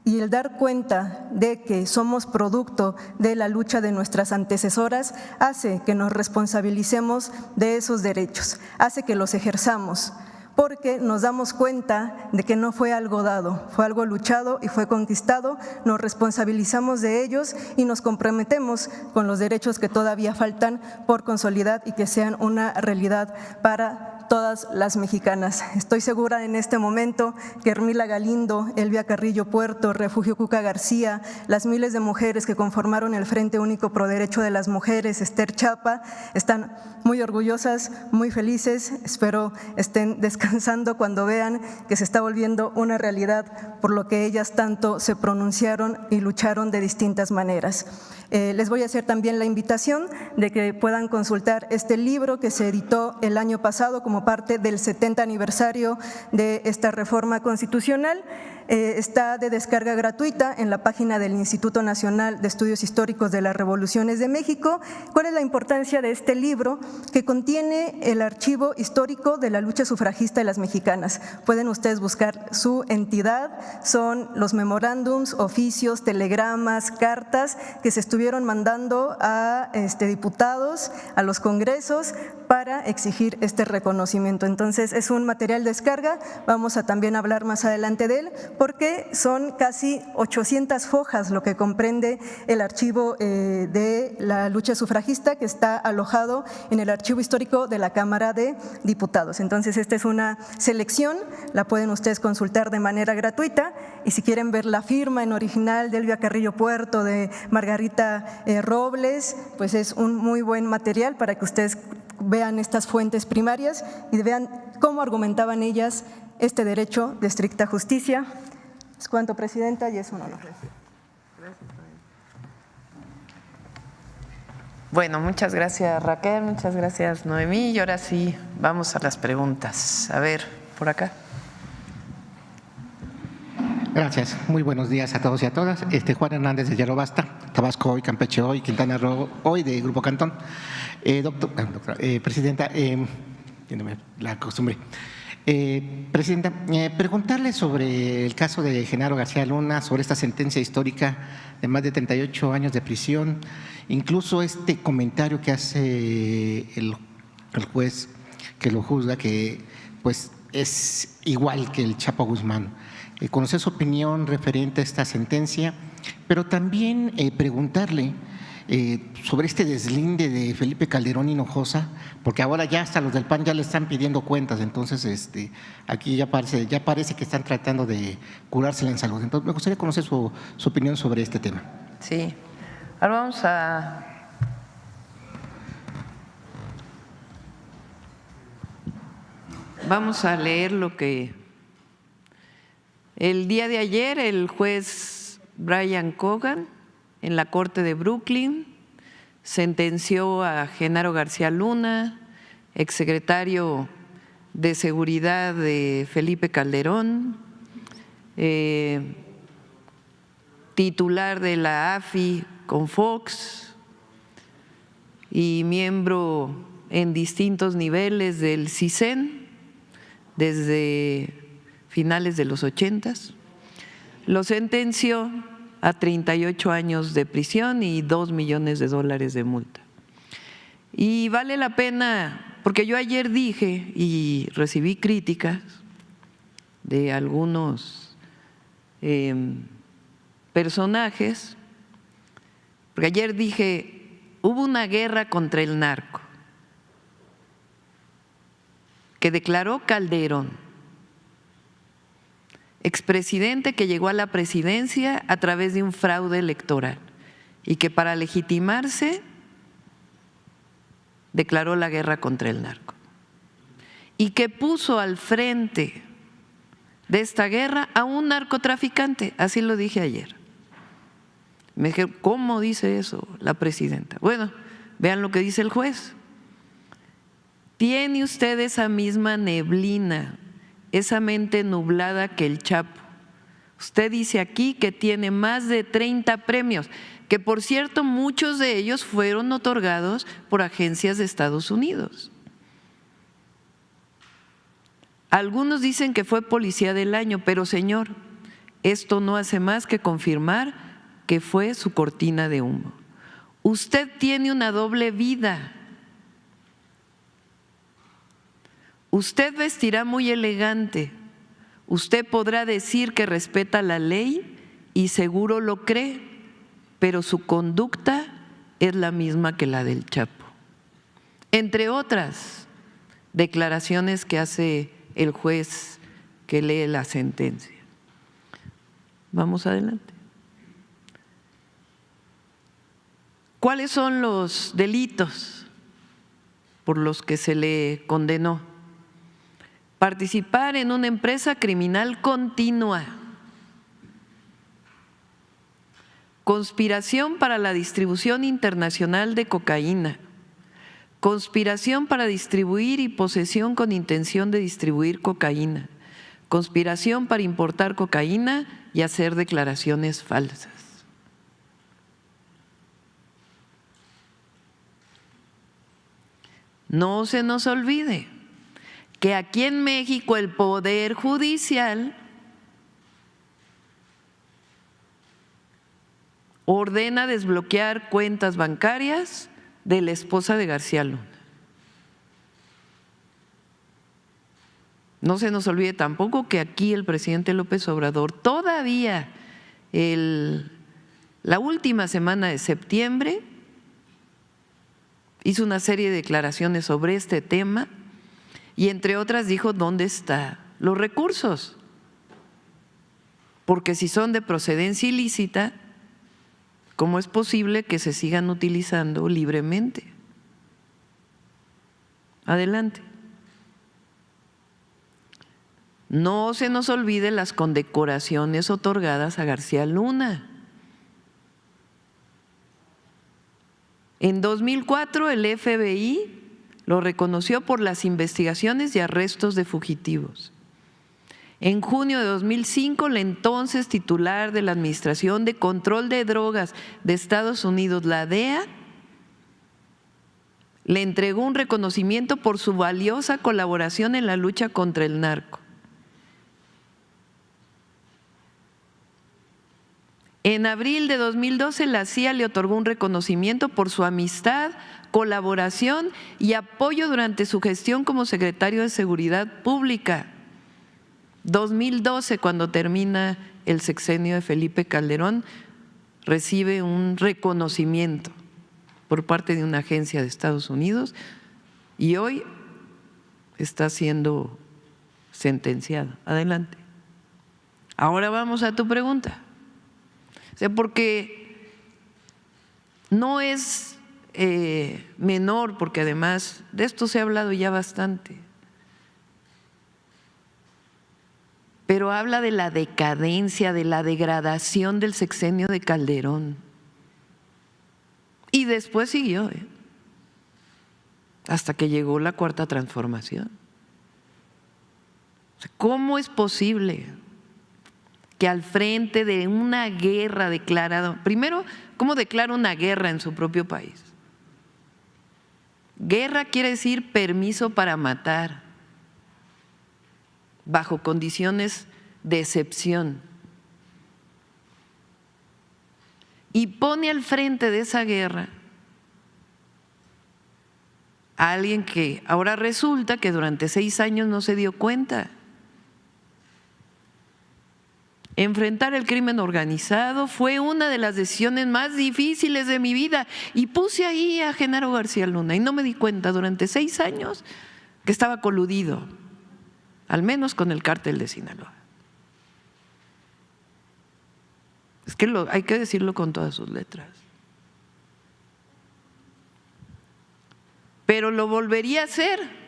Y el dar cuenta de que somos producto de la lucha de nuestras antecesoras hace que nos responsabilicemos de esos derechos, hace que los ejerzamos, porque nos damos cuenta de que no fue algo dado, fue algo luchado y fue conquistado, nos responsabilizamos de ellos y nos comprometemos con los derechos que todavía faltan por consolidar y que sean una realidad para todas las mexicanas. Estoy segura en este momento que Hermila Galindo, Elvia Carrillo Puerto, Refugio Cuca García, las miles de mujeres que conformaron el Frente Único Pro Derecho de las Mujeres, Esther Chapa, están muy orgullosas, muy felices, espero estén descansando cuando vean que se está volviendo una realidad por lo que ellas tanto se pronunciaron y lucharon de distintas maneras. Les voy a hacer también la invitación de que puedan consultar este libro que se editó el año pasado como parte del 70 aniversario de esta reforma constitucional. Está de descarga gratuita en la página del Instituto Nacional de Estudios Históricos de las Revoluciones de México. ¿Cuál es la importancia de este libro? Que contiene el archivo histórico de la lucha sufragista de las mexicanas. Pueden ustedes buscar su entidad, son los memorándums, oficios, telegramas, cartas que se estuvieron mandando a diputados, a los congresos para exigir este reconocimiento. Entonces es un material de descarga, vamos a también hablar más adelante de él, porque son casi 800 hojas lo que comprende el archivo de la lucha sufragista, que está alojado en el archivo histórico de la Cámara de Diputados. Entonces, esta es una selección, la pueden ustedes consultar de manera gratuita, y si quieren ver la firma en original de Elvia Carrillo Puerto, de Margarita Robles, pues es un muy buen material para que ustedes vean estas fuentes primarias y vean cómo argumentaban ellas este derecho de estricta justicia. Es cuanto, Presidenta, y es un honor. Bueno, muchas gracias, Raquel, muchas gracias, Noemí, y ahora sí vamos a las preguntas. A ver, por acá. Gracias, muy buenos días a todos y a todas. Juan Hernández de Yerobasta, Tabasco hoy, Campeche hoy, Quintana Roo hoy, de Grupo Cantón. Presidenta, tiene la costumbre. Presidenta, preguntarle sobre el caso de Genaro García Luna, sobre esta sentencia histórica de más de 38 años de prisión, incluso este comentario que hace el juez que lo juzga, que pues es igual que el Chapo Guzmán. Conocer su opinión referente a esta sentencia, pero también preguntarle sobre este deslinde de Felipe Calderón Hinojosa, porque ahora ya hasta los del PAN ya le están pidiendo cuentas, entonces aquí ya parece que están tratando de curársela en salud. Entonces me gustaría conocer su opinión sobre este tema. Sí, ahora vamos a leer lo que el día de ayer el juez Brian Cogan en la Corte de Brooklyn sentenció a Genaro García Luna, exsecretario de Seguridad de Felipe Calderón, titular de la AFI con Fox y miembro en distintos niveles del CISEN desde finales de los 80s, lo sentenció a 38 años de prisión y $2 millones de multa. Y vale la pena, porque yo ayer dije y recibí críticas de algunos personajes, porque ayer dije, hubo una guerra contra el narco que declaró Calderón, expresidente que llegó a la presidencia a través de un fraude electoral y que para legitimarse declaró la guerra contra el narco y que puso al frente de esta guerra a un narcotraficante, así lo dije ayer. Me dijeron, ¿cómo dice eso la presidenta? Bueno, vean lo que dice el juez. Tiene usted esa misma neblina, esa mente nublada que el Chapo. Usted dice aquí que tiene más de 30 premios, que por cierto muchos de ellos fueron otorgados por agencias de Estados Unidos. Algunos dicen que fue policía del año, pero señor, esto no hace más que confirmar que fue su cortina de humo. Usted tiene una doble vida. Usted vestirá muy elegante, usted podrá decir que respeta la ley y seguro lo cree, pero su conducta es la misma que la del Chapo. Entre otras declaraciones que hace el juez que lee la sentencia. Vamos adelante. ¿Cuáles son los delitos por los que se le condenó? Participar en una empresa criminal continua, conspiración para la distribución internacional de cocaína, conspiración para distribuir y posesión con intención de distribuir cocaína, conspiración para importar cocaína y hacer declaraciones falsas. No se nos olvide que aquí en México el Poder Judicial ordena desbloquear cuentas bancarias de la esposa de García Luna. No se nos olvide tampoco que aquí el presidente López Obrador todavía la última semana de septiembre hizo una serie de declaraciones sobre este tema y entre otras dijo dónde están los recursos, porque si son de procedencia ilícita, ¿cómo es posible que se sigan utilizando libremente? Adelante. No se nos olvide las condecoraciones otorgadas a García Luna. En 2004 el FBI lo reconoció por las investigaciones y arrestos de fugitivos. En junio de 2005, la entonces titular de la Administración de Control de Drogas de Estados Unidos, la DEA, le entregó un reconocimiento por su valiosa colaboración en la lucha contra el narco. En abril de 2012, la CIA le otorgó un reconocimiento por su amistad, colaboración y apoyo durante su gestión como secretario de Seguridad Pública. 2012, cuando termina el sexenio de Felipe Calderón, recibe un reconocimiento por parte de una agencia de Estados Unidos y hoy está siendo sentenciado. Adelante. Ahora vamos a tu pregunta. Porque no es menor, porque además de esto se ha hablado ya bastante, pero habla de la decadencia, de la degradación del sexenio de Calderón. Y después siguió, hasta que llegó la Cuarta Transformación. ¿Cómo es posible que al frente de una guerra declarada, primero, ¿cómo declara una guerra en su propio país? Guerra quiere decir permiso para matar, bajo condiciones de excepción. Y pone al frente de esa guerra a alguien que ahora resulta que durante 6 años no se dio cuenta. Enfrentar el crimen organizado fue una de las decisiones más difíciles de mi vida y puse ahí a Genaro García Luna y no me di cuenta durante 6 años que estaba coludido, al menos con el cártel de Sinaloa. Es que hay que decirlo con todas sus letras. Pero lo volvería a hacer.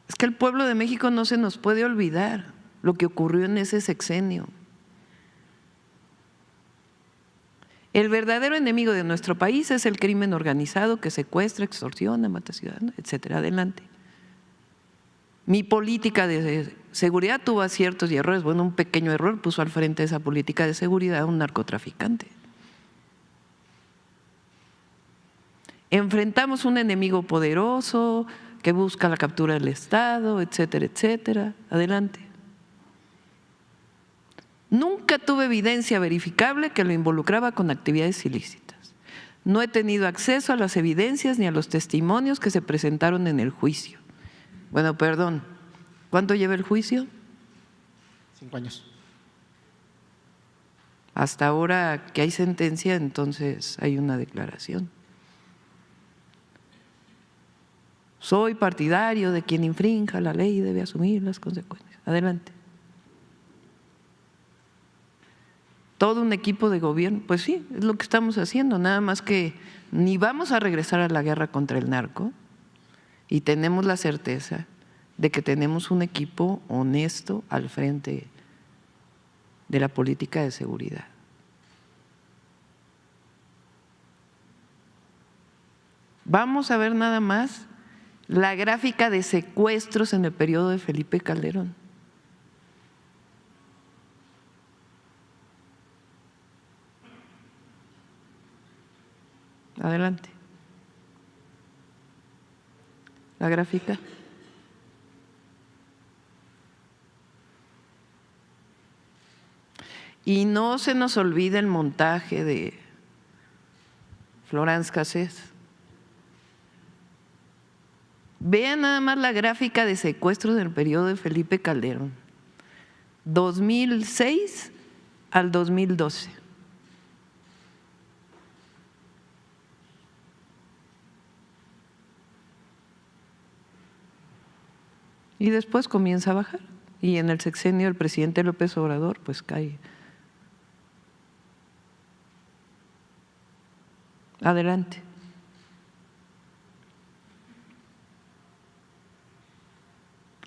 Es que el pueblo de México no se nos puede olvidar lo que ocurrió en ese sexenio. El verdadero enemigo de nuestro país es el crimen organizado que secuestra, extorsiona, mata ciudadanos, etcétera. Adelante. Mi política de seguridad tuvo aciertos y errores. Bueno, un pequeño error puso al frente de esa política de seguridad a un narcotraficante. Enfrentamos un enemigo poderoso que busca la captura del Estado, etcétera, etcétera. Adelante. Nunca tuve evidencia verificable que lo involucraba con actividades ilícitas. No he tenido acceso a las evidencias ni a los testimonios que se presentaron en el juicio. Bueno, perdón, ¿cuánto lleva el juicio? 5 años. Hasta ahora que hay sentencia, entonces hay una declaración. Soy partidario de quien infrinja la ley debe asumir las consecuencias. Adelante. Todo un equipo de gobierno, pues sí, es lo que estamos haciendo, nada más que ni vamos a regresar a la guerra contra el narco y tenemos la certeza de que tenemos un equipo honesto al frente de la política de seguridad. Vamos a ver nada más la gráfica de secuestros en el periodo de Felipe Calderón. Adelante. La gráfica. Y no se nos olvide el montaje de Florence Cassés. Vean nada más la gráfica de secuestros del periodo de Felipe Calderón, 2006 al 2012. Y después comienza a bajar. Y en el sexenio del presidente López Obrador, pues cae. Adelante.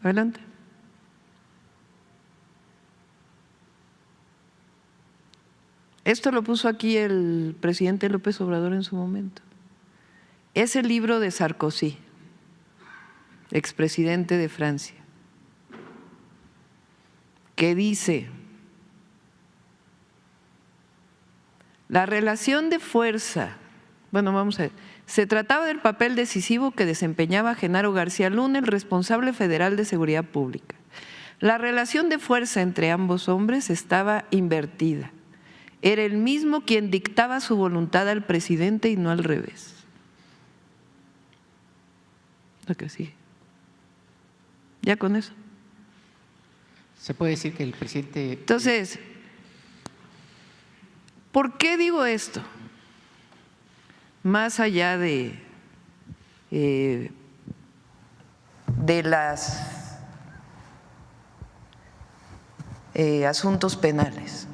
Adelante. Esto lo puso aquí el presidente López Obrador en su momento. Es el libro de Sarkozy, expresidente de Francia, que dice: la relación de fuerza, bueno, vamos a ver, se trataba del papel decisivo que desempeñaba Genaro García Luna, el responsable federal de Seguridad Pública. La relación de fuerza entre ambos hombres estaba invertida. Era el mismo quien dictaba su voluntad al presidente y no al revés. Lo que sigue. Ya con eso. Se puede decir que el presidente… Entonces, ¿por qué digo esto? Más allá de los asuntos penales,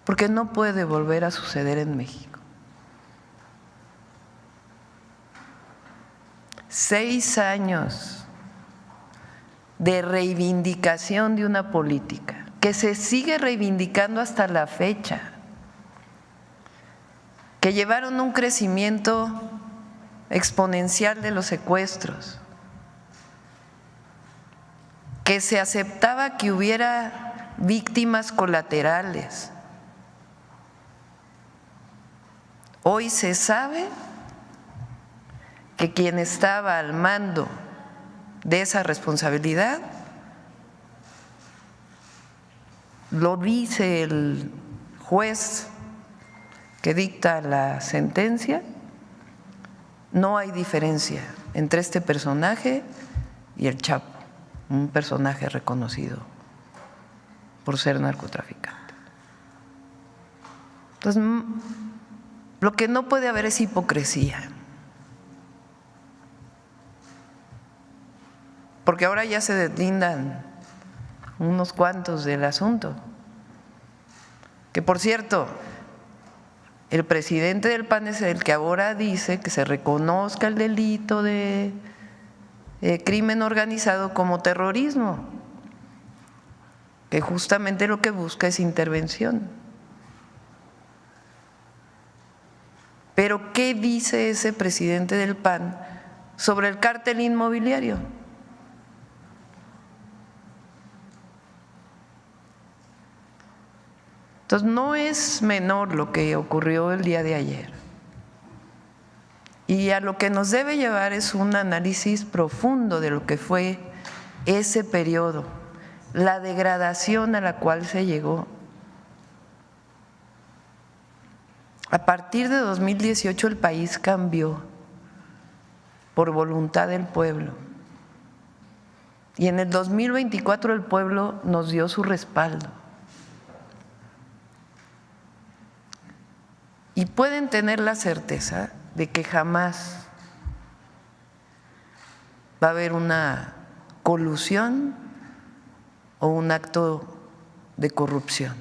porque no puede volver a suceder en México. 6 años de reivindicación de una política que se sigue reivindicando hasta la fecha, que llevaron un crecimiento exponencial de los secuestros, que se aceptaba que hubiera víctimas colaterales. Hoy se sabe que quien estaba al mando de esa responsabilidad, lo dice el juez que dicta la sentencia, no hay diferencia entre este personaje y el Chapo, un personaje reconocido por ser narcotraficante. Entonces, lo que no puede haber es hipocresía, porque ahora ya se deslindan unos cuantos del asunto. Que por cierto, el presidente del PAN es el que ahora dice que se reconozca el delito de crimen organizado como terrorismo, que justamente lo que busca es intervención. Pero ¿qué dice ese presidente del PAN sobre el cártel inmobiliario? Entonces, no es menor lo que ocurrió el día de ayer. Y a lo que nos debe llevar es un análisis profundo de lo que fue ese periodo, la degradación a la cual se llegó. A partir de 2018 el país cambió por voluntad del pueblo. Y en el 2024 el pueblo nos dio su respaldo. Y pueden tener la certeza de que jamás va a haber una colusión o un acto de corrupción.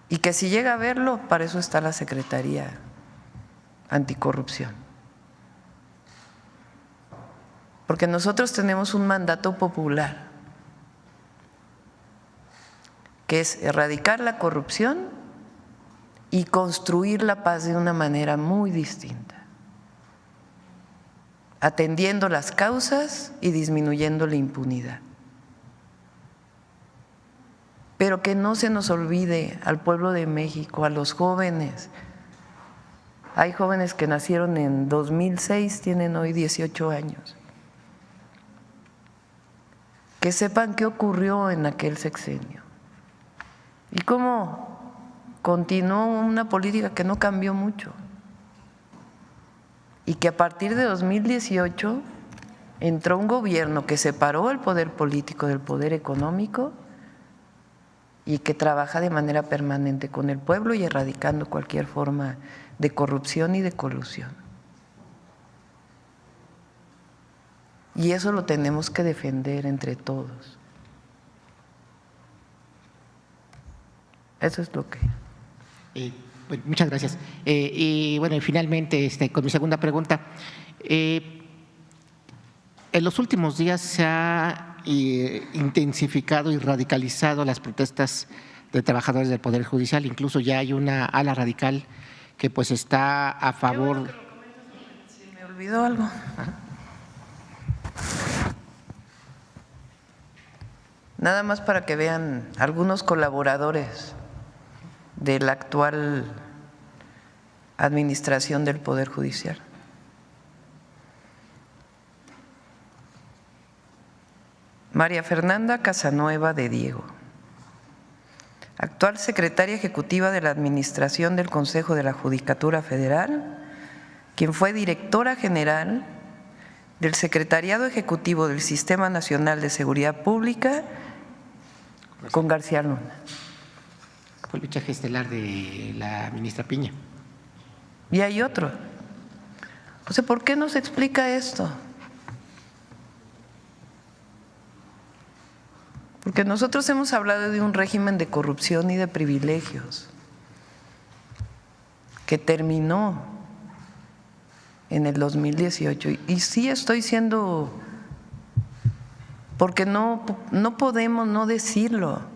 Y que si llega a verlo, para eso está la Secretaría Anticorrupción. Porque nosotros tenemos un mandato popular, que es erradicar la corrupción y construir la paz de una manera muy distinta, atendiendo las causas y disminuyendo la impunidad. Pero que no se nos olvide al pueblo de México, a los jóvenes. Hay jóvenes que nacieron en 2006, tienen hoy 18 años. Que sepan qué ocurrió en aquel sexenio y cómo continuó una política que no cambió mucho, y que a partir de 2018 entró un gobierno que separó el poder político del poder económico y que trabaja de manera permanente con el pueblo y erradicando cualquier forma de corrupción y de colusión. Y eso lo tenemos que defender entre todos. Eso es lo que… Bueno, muchas gracias. Y bueno, finalmente, con mi segunda pregunta, en los últimos días se ha intensificado y radicalizado las protestas de trabajadores del Poder Judicial. Incluso ya hay una ala radical que pues está a favor… Se me olvidó algo. Nada más para que vean algunos colaboradores de la actual administración del Poder Judicial. María Fernanda Casanueva de Diego, actual secretaria ejecutiva de la Administración del Consejo de la Judicatura Federal, quien fue directora general del Secretariado Ejecutivo del Sistema Nacional de Seguridad Pública con García Luna. Fue el fichaje estelar de la ministra Piña. Y hay otro. O sea, ¿por qué no se explica esto? Porque nosotros hemos hablado de un régimen de corrupción y de privilegios que terminó en el 2018. Y sí estoy siendo… porque no podemos no decirlo.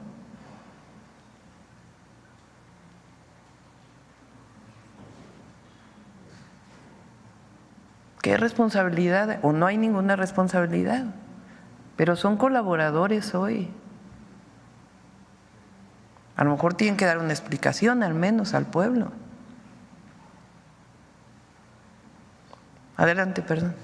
¿Qué responsabilidad? O no hay ninguna responsabilidad, pero son colaboradores hoy. A lo mejor tienen que dar una explicación al menos al pueblo. Adelante, perdón.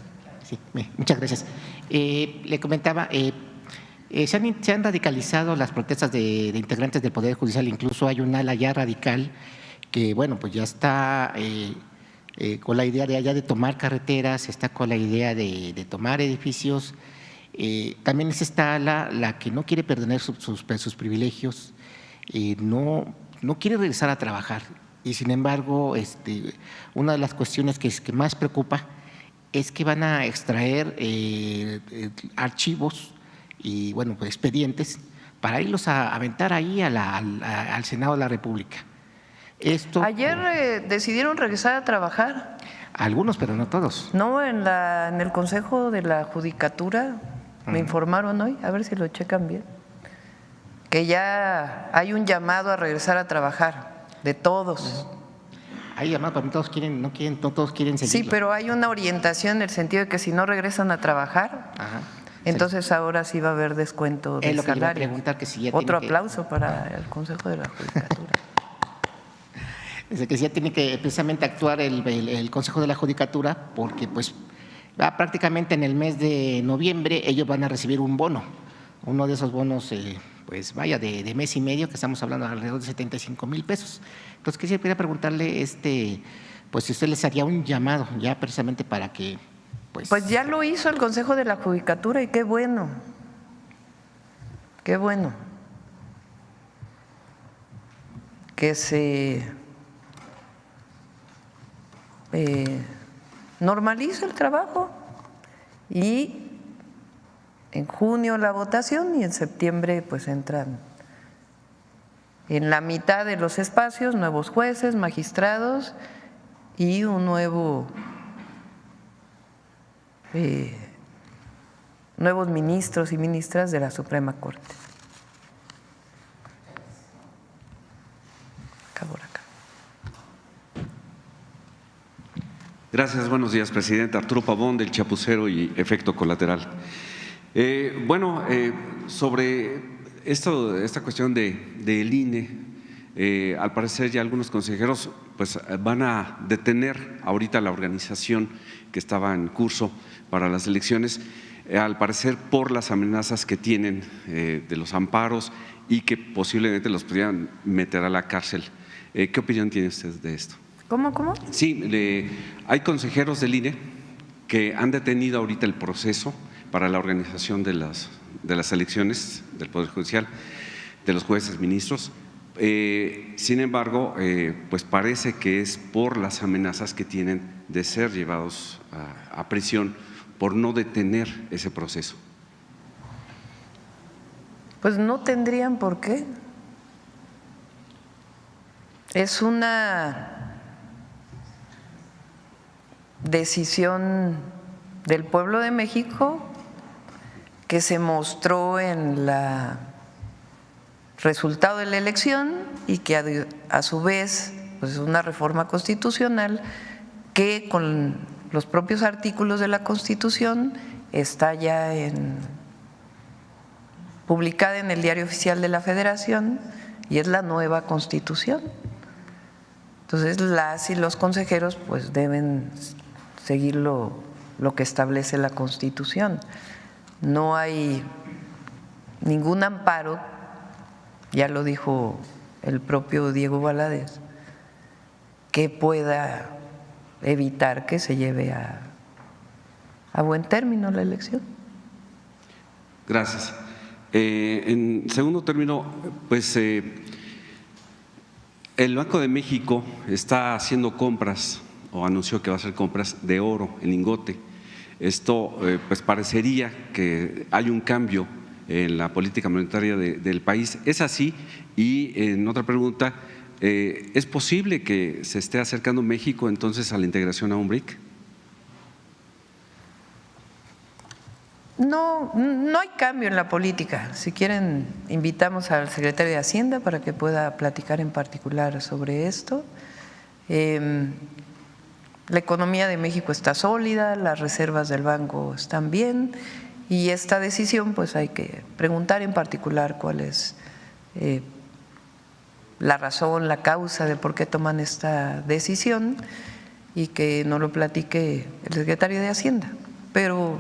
Sí, muchas gracias. Le comentaba, se han radicalizado las protestas de integrantes del Poder Judicial, incluso hay un ala ya radical que, bueno, pues ya está con la idea de tomar carreteras, está con la idea de tomar edificios. También es esta ala la que no quiere perder sus privilegios, no quiere regresar a trabajar. Y sin embargo, una de las cuestiones que más preocupa es que van a extraer archivos y, bueno, pues expedientes para irlos a aventar ahí al Senado de la República. Ayer decidieron regresar a trabajar. Algunos, pero no todos. No, en el Consejo de la Judicatura me informaron hoy, a ver si lo checan bien, que ya hay un llamado a regresar a trabajar de todos. Hay llamado, pero no todos quieren seguirlo. Sí, pero hay una orientación en el sentido de que si no regresan a trabajar, entonces ahora sí va a haber descuento de lo que salario. le iba a preguntar, que si ya otro aplauso para el Consejo de la Judicatura. Desde que ya tiene que precisamente actuar el Consejo de la Judicatura, porque pues prácticamente en el mes de noviembre ellos van a recibir un bono, uno de esos bonos pues vaya de mes y medio, que estamos hablando de alrededor de 75,000 pesos. Entonces quisiera preguntarle pues si usted les haría un llamado ya precisamente para que pues ya lo hizo el Consejo de la Judicatura y qué bueno. Qué bueno que se normaliza el trabajo y en junio la votación y en septiembre pues entran en la mitad de los espacios nuevos jueces, magistrados y un nuevos ministros y ministras de la Suprema Corte. Gracias, buenos días, presidente. Arturo Pavón, del Chapucero y Efecto Colateral. Sobre esta cuestión del INE, al parecer ya algunos consejeros pues van a detener ahorita la organización que estaba en curso para las elecciones, al parecer por las amenazas que tienen de los amparos y que posiblemente los pudieran meter a la cárcel. ¿Qué opinión tiene usted de esto? ¿Cómo? Sí, hay consejeros del INE que han detenido ahorita el proceso para la organización de las elecciones del Poder Judicial, de los jueces, ministros. Sin embargo, pues parece que es por las amenazas que tienen de ser llevados a prisión por no detener ese proceso. Pues no tendrían por qué. Es una decisión del pueblo de México que se mostró en la resultado de la elección y que a su vez pues es una reforma constitucional que con los propios artículos de la Constitución está ya publicada en el Diario Oficial de la Federación y es la nueva Constitución. Entonces las y los consejeros pues deben seguir lo que establece la Constitución. No hay ningún amparo, ya lo dijo el propio Diego Valadez, que pueda evitar que se lleve a buen término la elección. Gracias. En segundo término, pues el Banco de México está haciendo compras o anunció que va a hacer compras de oro en lingote. Esto pues parecería que hay un cambio en la política monetaria del país. ¿Es así? Y en otra pregunta, ¿es posible que se esté acercando México entonces a la integración a un BRIC? No hay cambio en la política. Si quieren, invitamos al secretario de Hacienda para que pueda platicar en particular sobre esto. La economía de México está sólida, las reservas del banco están bien y esta decisión pues hay que preguntar en particular cuál es la razón, la causa de por qué toman esta decisión y que nos lo platique el secretario de Hacienda. Pero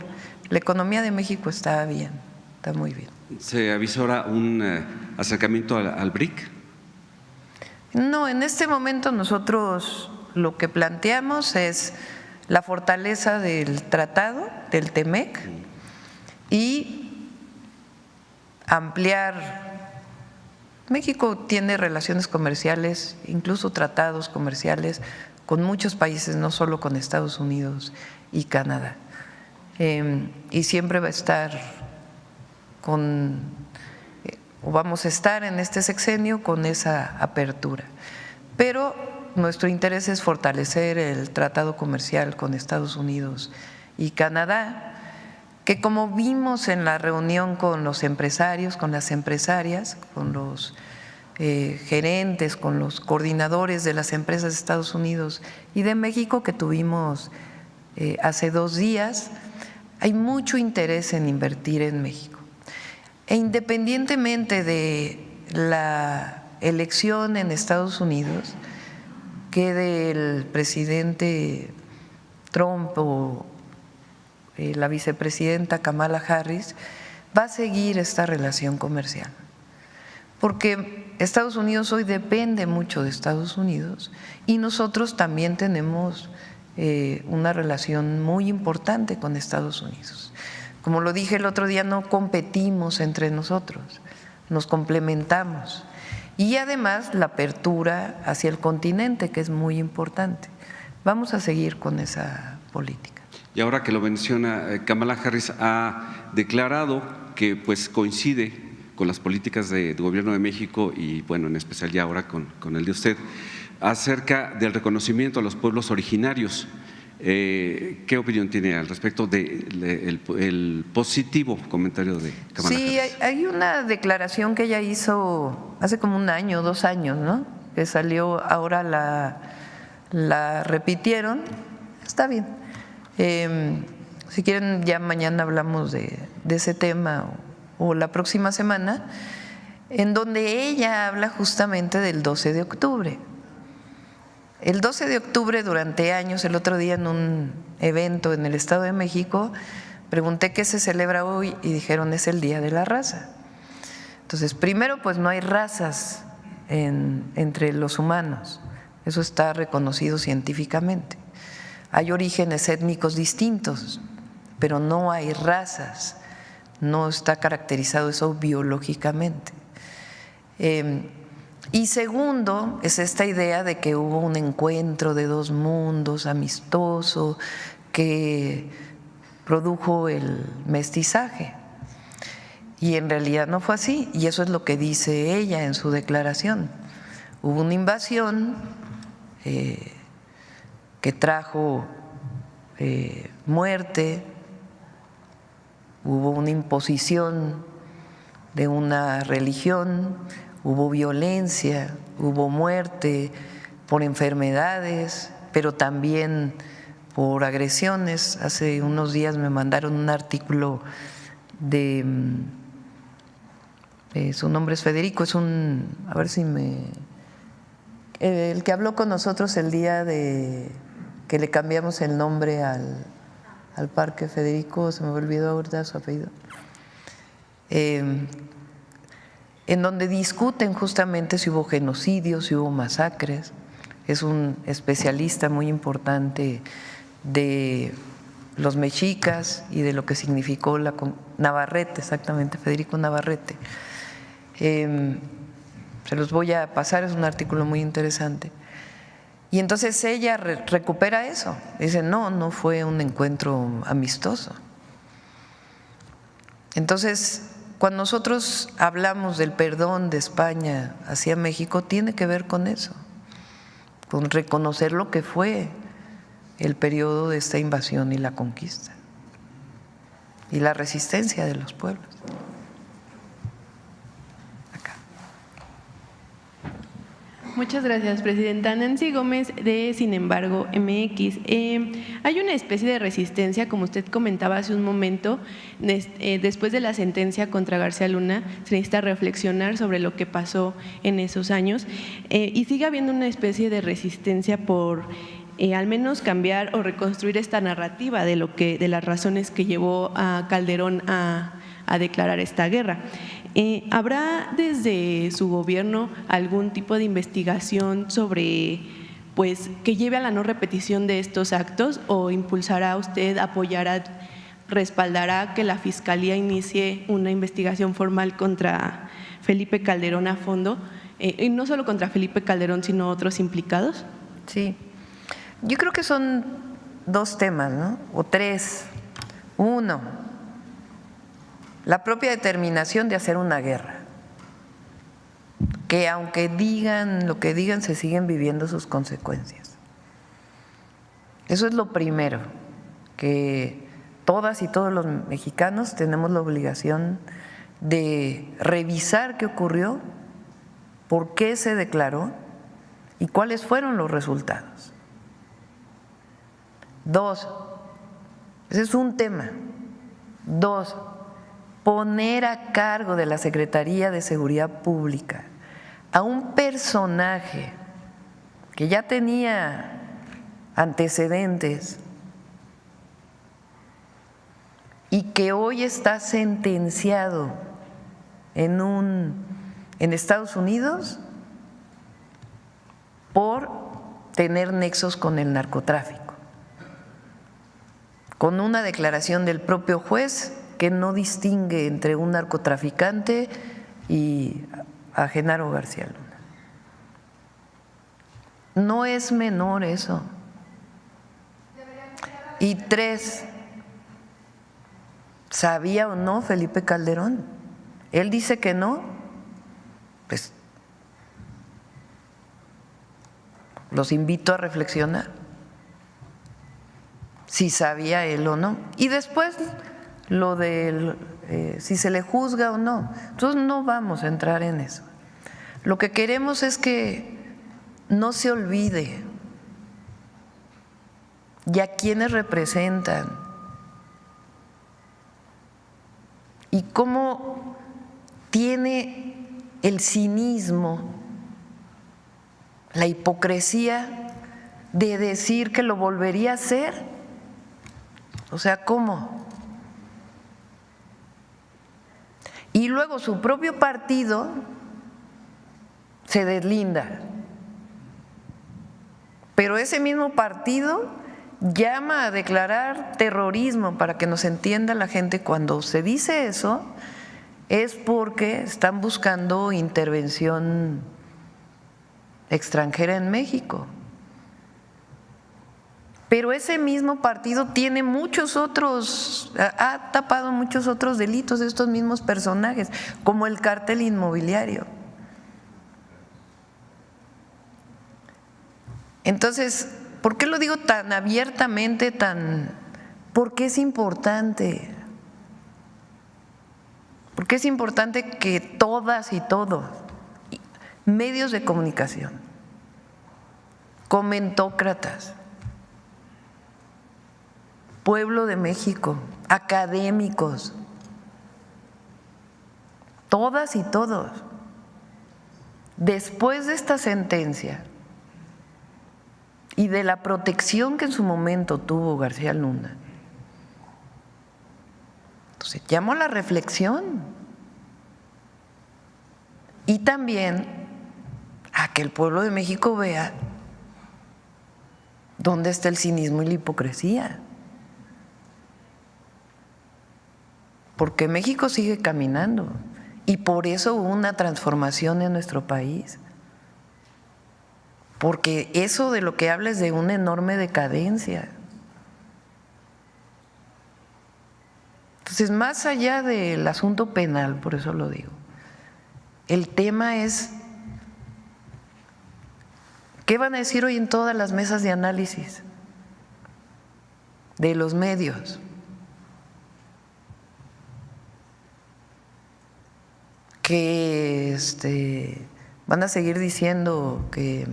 la economía de México está bien, está muy bien. ¿Se avisora un acercamiento al BRIC? No, en este momento nosotros lo que planteamos es la fortaleza del tratado, del TEMEC, y ampliar. México tiene relaciones comerciales, incluso tratados comerciales con muchos países, no solo con Estados Unidos y Canadá. Y siempre va a estar vamos a estar en este sexenio con esa apertura. Pero nuestro interés es fortalecer el tratado comercial con Estados Unidos y Canadá, que como vimos en la reunión con los empresarios, con las empresarias, con los gerentes, con los coordinadores de las empresas de Estados Unidos y de México que tuvimos hace 2 días, hay mucho interés en invertir en México. E independientemente de la elección en Estados Unidos, que del presidente Trump o la vicepresidenta Kamala Harris, va a seguir esta relación comercial. Porque Estados Unidos hoy depende mucho de Estados Unidos y nosotros también tenemos una relación muy importante con Estados Unidos. Como lo dije el otro día, no competimos entre nosotros, nos complementamos. Y además la apertura hacia el continente, que es muy importante. Vamos a seguir con esa política. Y ahora que lo menciona, Kamala Harris ha declarado que pues coincide con las políticas del gobierno de México y bueno, en especial ya ahora con el de usted, acerca del reconocimiento a los pueblos originarios. ¿Qué opinión tiene al respecto del positivo comentario de Kamala Harris? Sí, hay una declaración que ella hizo hace como 1 año, 2 años, ¿no? Que salió, ahora la repitieron, está bien. Si quieren ya mañana hablamos de ese tema o la próxima semana, en donde ella habla justamente del 12 de octubre. El 12 de octubre durante años, el otro día en un evento en el Estado de México, pregunté qué se celebra hoy y dijeron es el Día de la Raza. Entonces, primero pues no hay razas entre los humanos, eso está reconocido científicamente. Hay orígenes étnicos distintos, pero no hay razas, no está caracterizado eso biológicamente. Y segundo, es esta idea de que hubo un encuentro de dos mundos amistoso que produjo el mestizaje. Y en realidad no fue así, y eso es lo que dice ella en su declaración. Hubo una invasión que trajo muerte, hubo una imposición de una religión, hubo violencia, hubo muerte por enfermedades, pero también por agresiones. Hace unos días me mandaron un artículo de, su nombre es Federico, es un, a ver si el que habló con nosotros el día de que le cambiamos el nombre al parque, Federico, se me olvidó ahorita su apellido, en donde discuten justamente si hubo genocidios, si hubo masacres. Es un especialista muy importante de los mexicas y de lo que significó Navarrete, exactamente, Federico Navarrete. Se los voy a pasar, es un artículo muy interesante. Y entonces ella recupera eso, dice, no fue un encuentro amistoso. Entonces, cuando nosotros hablamos del perdón de España hacia México, tiene que ver con eso, con reconocer lo que fue el periodo de esta invasión y la conquista y la resistencia de los pueblos. Muchas gracias, presidenta. Nancy Gómez, de Sin embargo MX. Hay una especie de resistencia, como usted comentaba hace un momento, después de la sentencia contra García Luna, se necesita reflexionar sobre lo que pasó en esos años y sigue habiendo una especie de resistencia por al menos cambiar o reconstruir esta narrativa de las razones que llevó a Calderón a declarar esta guerra. ¿Habrá desde su gobierno algún tipo de investigación sobre, pues, que lleve a la no repetición de estos actos, o impulsará usted, apoyará, respaldará que la Fiscalía inicie una investigación formal contra Felipe Calderón a fondo, y no solo contra Felipe Calderón, sino otros implicados? Sí, yo creo que son dos temas, ¿no? O tres. Uno, la propia determinación de hacer una guerra, que aunque digan lo que digan, se siguen viviendo sus consecuencias. Eso es lo primero, que todas y todos los mexicanos tenemos la obligación de revisar qué ocurrió, por qué se declaró y cuáles fueron los resultados. Dos, ese es un tema. Dos, poner a cargo de la Secretaría de Seguridad Pública a un personaje que ya tenía antecedentes y que hoy está sentenciado en Estados Unidos por tener nexos con el narcotráfico, con una declaración del propio juez que no distingue entre un narcotraficante y a Genaro García Luna. No es menor eso. Y tres, ¿sabía o no Felipe Calderón? Él dice que no, pues los invito a reflexionar si sabía él o no. Y después lo de si se le juzga o no. Entonces no vamos a entrar en eso. Lo que queremos es que no se olvide y a quienes representan y cómo tiene el cinismo, la hipocresía de decir que lo volvería a hacer. O sea, ¿cómo? Y luego su propio partido se deslinda Pero ese mismo partido llama a declarar terrorismo, para que nos entienda la gente. Cuando se dice eso es porque están buscando intervención extranjera en México. Pero ese mismo partido tiene muchos otros, ha tapado muchos otros delitos de estos mismos personajes, como el cártel inmobiliario. Entonces, ¿por qué lo digo tan abiertamente, porque es importante? Porque es importante que todas y todos, medios de comunicación, comentócratas, pueblo de México, académicos, todas y todos, después de esta sentencia y de la protección que en su momento tuvo García Luna, entonces llamo a la reflexión y también a que el pueblo de México vea dónde está el cinismo y la hipocresía. Porque México sigue caminando y por eso hubo una transformación en nuestro país. Porque eso de lo que habla es de una enorme decadencia. Entonces, más allá del asunto penal, por eso lo digo, el tema es ¿qué van a decir hoy en todas las mesas de análisis de los medios? Que van a seguir diciendo que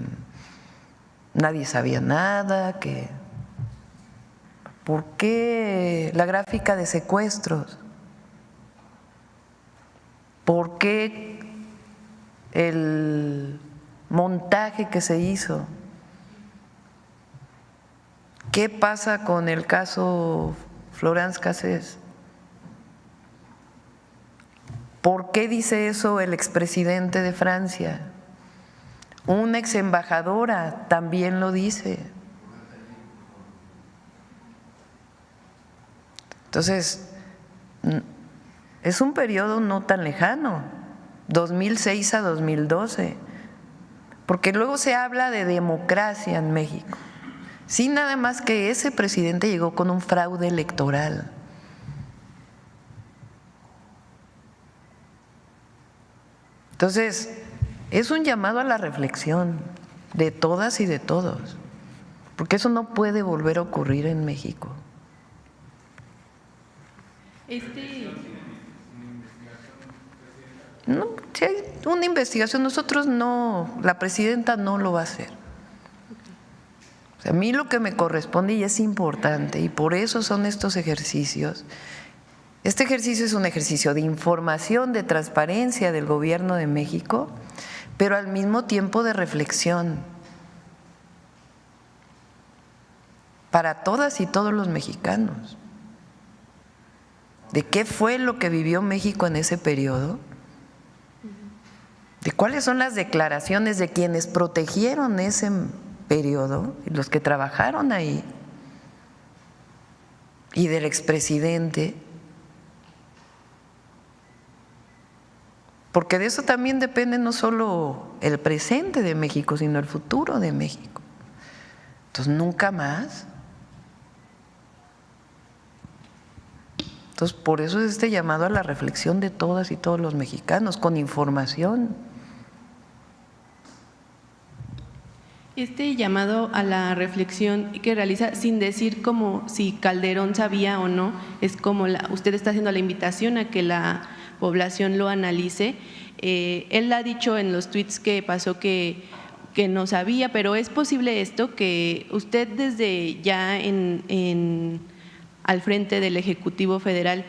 nadie sabía nada, que ¿por qué la gráfica de secuestros? ¿Por qué el montaje que se hizo? ¿Qué pasa con el caso Florence Cassés? ¿Por qué dice eso el expresidente de Francia? Una exembajadora también lo dice. Entonces, es un periodo no tan lejano, 2006 a 2012, porque luego se habla de democracia en México. Sí, nada más que ese presidente llegó con un fraude electoral. Entonces, es un llamado a la reflexión de todas y de todos, porque eso no puede volver a ocurrir en México. No, si hay una investigación, nosotros no, la presidenta no lo va a hacer. O sea, a mí lo que me corresponde y es importante, y por eso son estos ejercicios. Este ejercicio es un ejercicio de información, de transparencia del Gobierno de México, pero al mismo tiempo de reflexión para todas y todos los mexicanos, de qué fue lo que vivió México en ese periodo, de cuáles son las declaraciones de quienes protegieron ese periodo, los que trabajaron ahí, y del expresidente. Porque de eso también depende no solo el presente de México, sino el futuro de México. Entonces, nunca más. Entonces, por eso es este llamado a la reflexión de todas y todos los mexicanos, con información. Este llamado a la reflexión que realiza sin decir como si Calderón sabía o no, es como usted está haciendo la invitación a que la población lo analice. Él ha dicho en los tweets que pasó que no sabía, pero ¿es posible esto que usted desde ya al frente del Ejecutivo Federal,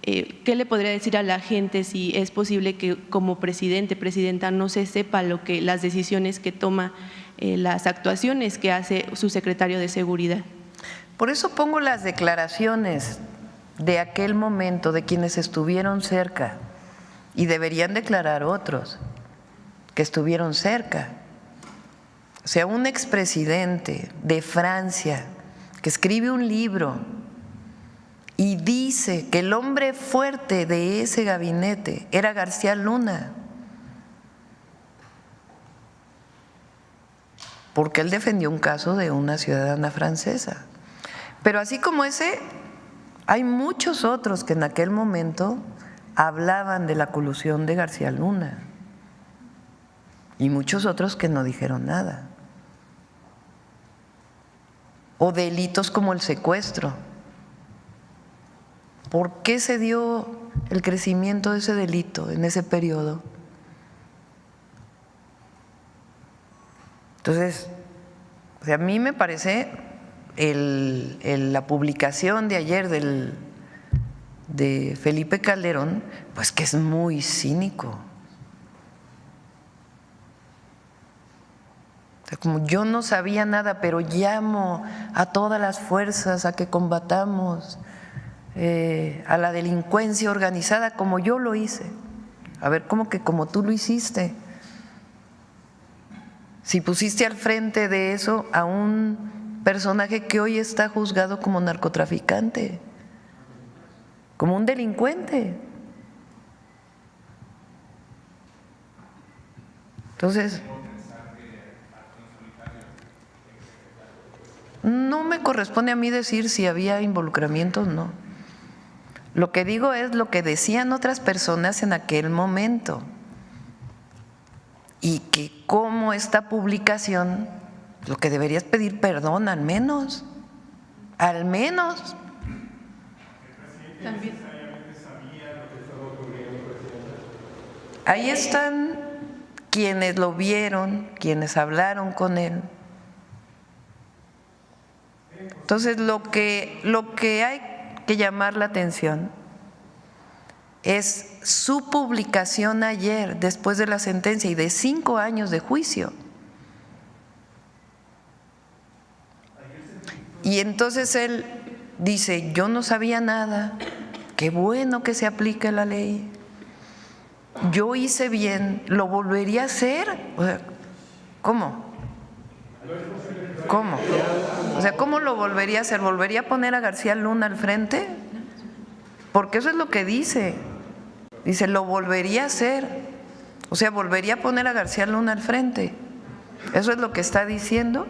qué le podría decir a la gente si es posible que como presidenta no se sepa las decisiones que toma, las actuaciones que hace su secretario de Seguridad? Por eso pongo las declaraciones de aquel momento de quienes estuvieron cerca, y deberían declarar otros que estuvieron cerca, O sea, un expresidente de Francia que escribe un libro y dice que el hombre fuerte de ese gabinete era García Luna, porque él defendió un caso de una ciudadana francesa. Pero así como ese, hay muchos otros que en aquel momento hablaban de la colusión de García Luna y muchos otros que no dijeron nada. O delitos como el secuestro. ¿Por qué se dio el crecimiento de ese delito en ese periodo? Entonces, o sea, a mí me parece la publicación de ayer de Felipe Calderón, pues que es muy cínico. Como yo no sabía nada, pero llamo a todas las fuerzas a que combatamos a la delincuencia organizada como yo lo hice. A ver, ¿cómo que como tú lo hiciste? Si pusiste al frente de eso a un personaje que hoy está juzgado como narcotraficante, como un delincuente. Entonces, no me corresponde a mí decir si había involucramientos o no. Lo que digo es lo que decían otras personas en aquel momento y que como esta publicación, lo que deberías pedir perdón al menos. También. Ahí están quienes lo vieron, quienes hablaron con él. Entonces, lo que hay que llamar la atención es su publicación ayer, después de la sentencia y de 5 años de juicio. Y entonces él dice, yo no sabía nada, qué bueno que se aplique la ley, yo hice bien, ¿lo volvería a hacer? O sea, ¿cómo? ¿Cómo? O sea, ¿cómo lo volvería a hacer? ¿Volvería a poner a García Luna al frente? Porque eso es lo que dice. Dice, lo volvería a hacer. O sea, volvería a poner a García Luna al frente. Eso es lo que está diciendo.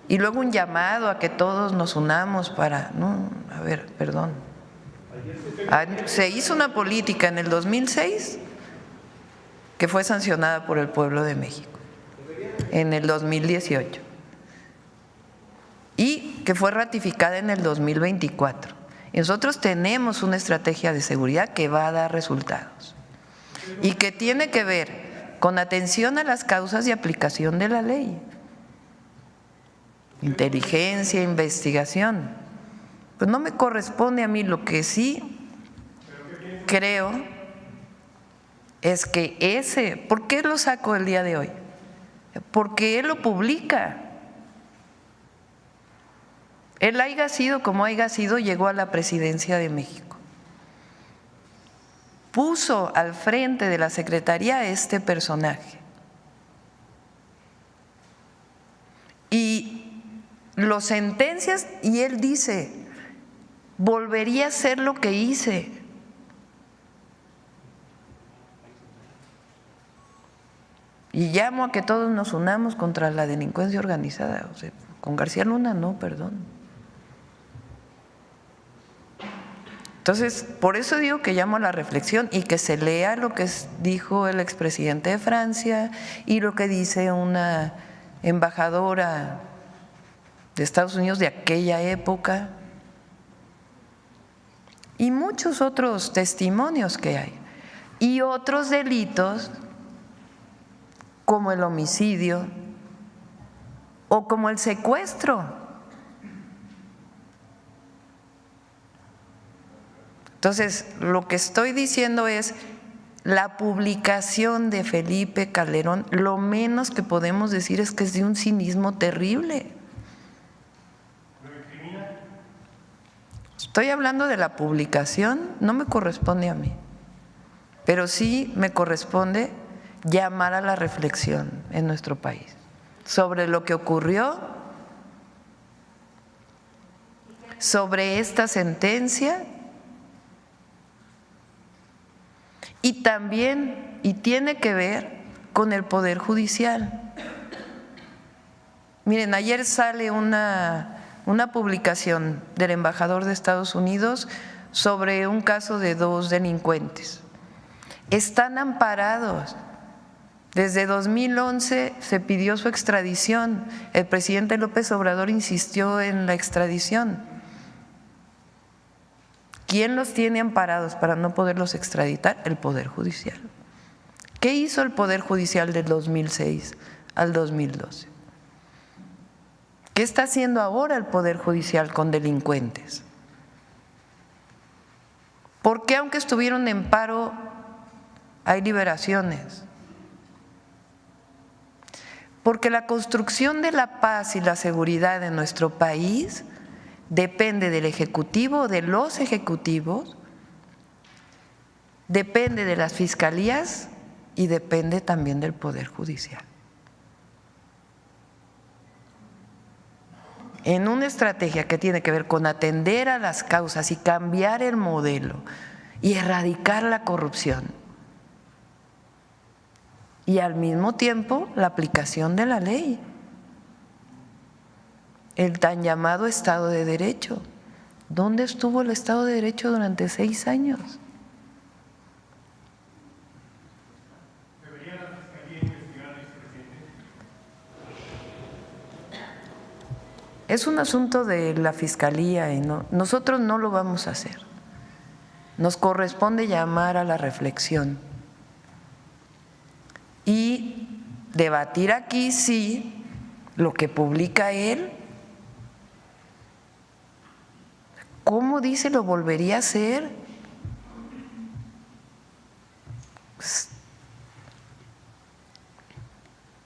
Y luego un llamado a que todos nos unamos para… No, a ver, perdón. Se hizo una política en el 2006 que fue sancionada por el pueblo de México en el 2018 y que fue ratificada en el 2024. Y nosotros tenemos una estrategia de seguridad que va a dar resultados y que tiene que ver con atención a las causas y aplicación de la ley, inteligencia, investigación. Pues no me corresponde a mí. Lo que sí creo es que ¿por qué lo saco el día de hoy? Porque él lo publica. Él haya sido como haya sido, llegó a la presidencia de México. Puso al frente de la Secretaría a este personaje. Y lo sentencias y él dice, volvería a hacer lo que hice. Y llamo a que todos nos unamos contra la delincuencia organizada. O sea, con García Luna no, perdón. Entonces, por eso digo que llamo a la reflexión y que se lea lo que dijo el expresidente de Francia y lo que dice una embajadora de Estados Unidos de aquella época y muchos otros testimonios que hay y otros delitos como el homicidio o como el secuestro. Entonces, lo que estoy diciendo es la publicación de Felipe Calderón, lo menos que podemos decir es que es de un cinismo terrible. Estoy hablando de la publicación, no me corresponde a mí, pero sí me corresponde llamar a la reflexión en nuestro país sobre lo que ocurrió, sobre esta sentencia y también, y tiene que ver con el Poder Judicial. Miren, ayer sale una publicación del embajador de Estados Unidos sobre un caso de 2 delincuentes. Están amparados. Desde 2011 se pidió su extradición. El presidente López Obrador insistió en la extradición. ¿Quién los tiene amparados para no poderlos extraditar? El Poder Judicial. ¿Qué hizo el Poder Judicial del 2006 al 2012? ¿Qué está haciendo ahora el Poder Judicial con delincuentes? ¿Por qué aunque estuvieron en paro hay liberaciones? Porque la construcción de la paz y la seguridad en nuestro país depende del Ejecutivo, de los ejecutivos, depende de las fiscalías y depende también del Poder Judicial. En una estrategia que tiene que ver con atender a las causas y cambiar el modelo y erradicar la corrupción, y al mismo tiempo la aplicación de la ley, el tan llamado Estado de Derecho. ¿Dónde estuvo el Estado de Derecho durante 6 años? ¿Debería la Fiscalía investigar al expresidente? Es un asunto de la Fiscalía y nosotros no lo vamos a hacer. Nos corresponde llamar a la reflexión y debatir aquí sí lo que publica él. ¿Cómo dice lo volvería a hacer?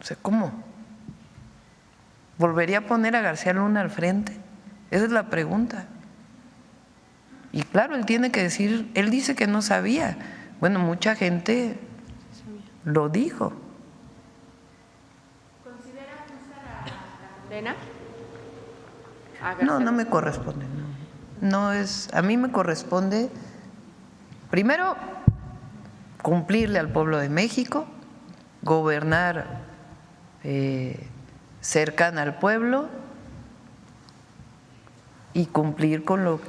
O sea, ¿cómo? ¿Volvería a poner a García Luna al frente? Esa es la pregunta. Y claro, él tiene que decir, él dice que no sabía. Bueno, mucha gente lo dijo. ¿Considera justa la condena? No me corresponde. No es, a mí me corresponde primero cumplirle al pueblo de México, gobernar cercana al pueblo y cumplir con los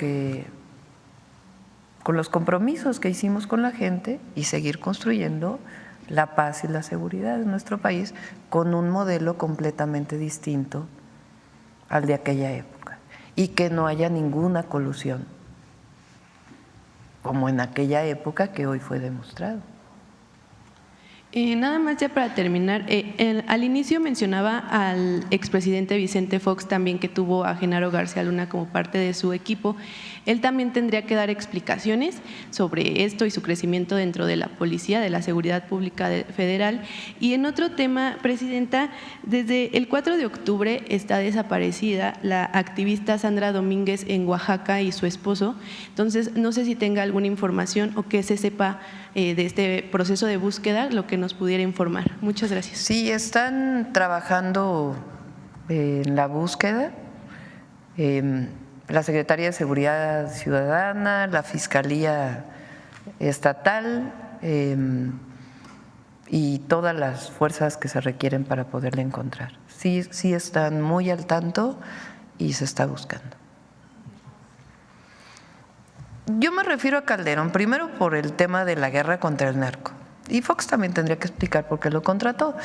compromisos que hicimos con la gente y seguir construyendo la paz y la seguridad en nuestro país con un modelo completamente distinto al de aquella época y que no haya ninguna colusión como en aquella época que hoy fue demostrado. Nada más ya para terminar, al inicio mencionaba al expresidente Vicente Fox también, que tuvo a Genaro García Luna como parte de su equipo. Él también tendría que dar explicaciones sobre esto y su crecimiento dentro de la policía, de la seguridad pública federal. Y en otro tema, Presidenta, desde el 4 de octubre está desaparecida la activista Sandra Domínguez en Oaxaca y su esposo. Entonces, no sé si tenga alguna información o que se sepa de este proceso de búsqueda, lo que nos pudiera informar. Muchas gracias. Sí, están trabajando en la búsqueda. La Secretaría de Seguridad Ciudadana, la Fiscalía Estatal y todas las fuerzas que se requieren para poderla encontrar. Sí están muy al tanto y se está buscando. Yo me refiero a Calderón, primero por el tema de la guerra contra el narco, y Fox también tendría que explicar por qué lo contrató,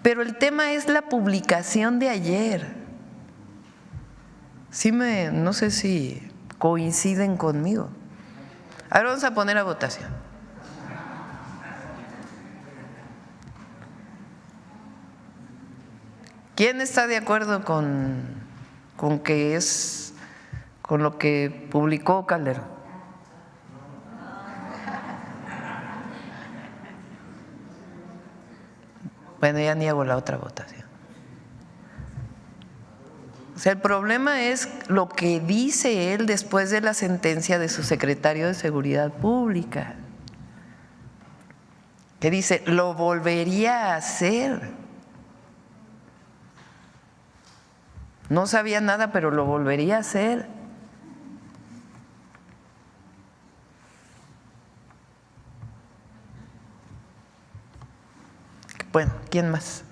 pero el tema es la publicación de ayer. No sé si coinciden conmigo. Ahora vamos a poner a votación. ¿Quién está de acuerdo con que es con lo que publicó Calderón? Bueno, ya niego la otra votación. O sea, el problema es lo que dice él después de la sentencia de su secretario de Seguridad Pública. que dice, lo volvería a hacer. No sabía nada, pero lo volvería a hacer. Bueno, ¿quién más?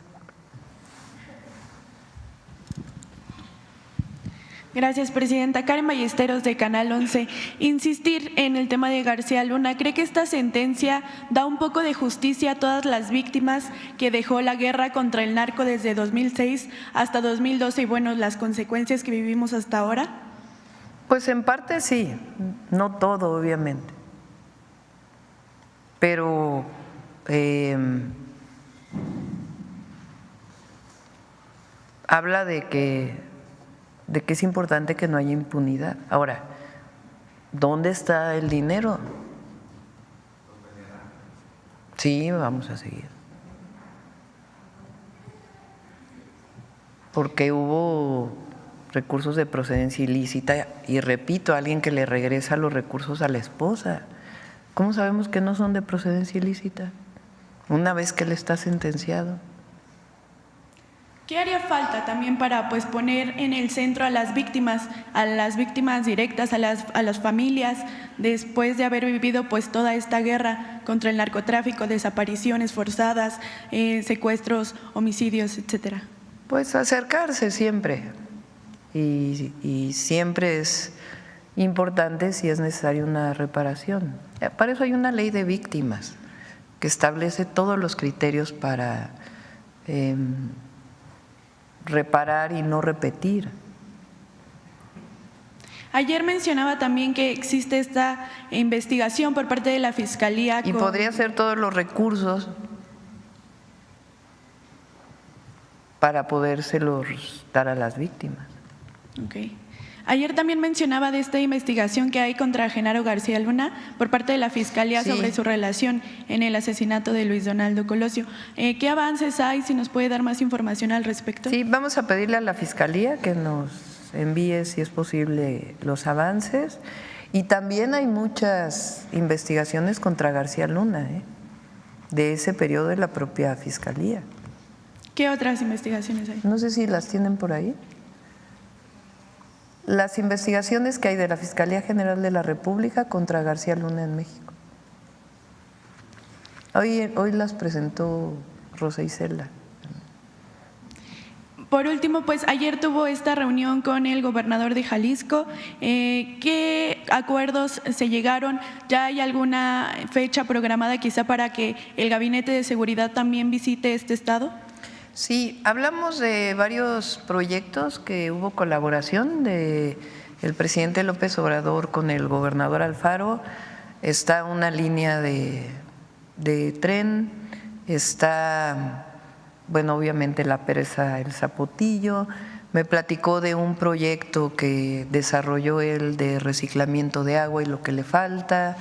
Gracias, presidenta. Karen Ballesteros, de Canal 11. Insistir en el tema de García Luna. ¿Cree que esta sentencia da un poco de justicia a todas las víctimas que dejó la guerra contra el narco desde 2006 hasta 2012 y, bueno, las consecuencias que vivimos hasta ahora? Pues en parte sí, no todo, obviamente. Pero habla de que es importante que no haya impunidad. Ahora, ¿dónde está el dinero? Sí, vamos a seguir. Porque hubo recursos de procedencia ilícita y repito, alguien que le regresa los recursos a la esposa. ¿Cómo sabemos que no son de procedencia ilícita? Una vez que él está sentenciado. ¿Qué haría falta también para poner en el centro a las víctimas directas, a las familias, después de haber vivido toda esta guerra contra el narcotráfico, desapariciones forzadas, secuestros, homicidios, etcétera? Pues acercarse siempre y siempre es importante si es necesaria una reparación. Para eso hay una ley de víctimas que establece todos los criterios para reparar y no repetir. Ayer mencionaba también que existe esta investigación por parte de la Fiscalía. Y podría ser todos los recursos para podérselos dar a las víctimas. Okay. Ayer también mencionaba de esta investigación que hay contra Genaro García Luna por parte de la Fiscalía sobre su relación en el asesinato de Luis Donaldo Colosio. ¿Qué avances hay? Si nos puede dar más información al respecto. Sí, vamos a pedirle a la Fiscalía que nos envíe, si es posible, los avances. Y también hay muchas investigaciones contra García Luna, de ese periodo de la propia Fiscalía. ¿Qué otras investigaciones hay? No sé si las tienen por ahí. Las investigaciones que hay de la Fiscalía General de la República contra García Luna en México. Hoy las presentó Rosa Isela. Por último, ayer tuvo esta reunión con el gobernador de Jalisco. ¿Qué acuerdos se llegaron? ¿Ya hay alguna fecha programada quizá para que el Gabinete de Seguridad también visite este estado? Sí, hablamos de varios proyectos que hubo colaboración de el presidente López Obrador con el gobernador Alfaro. Está una línea de tren, está, bueno, obviamente la presa El Zapotillo. Me platicó de un proyecto que desarrolló él de reciclamiento de agua y lo que le falta.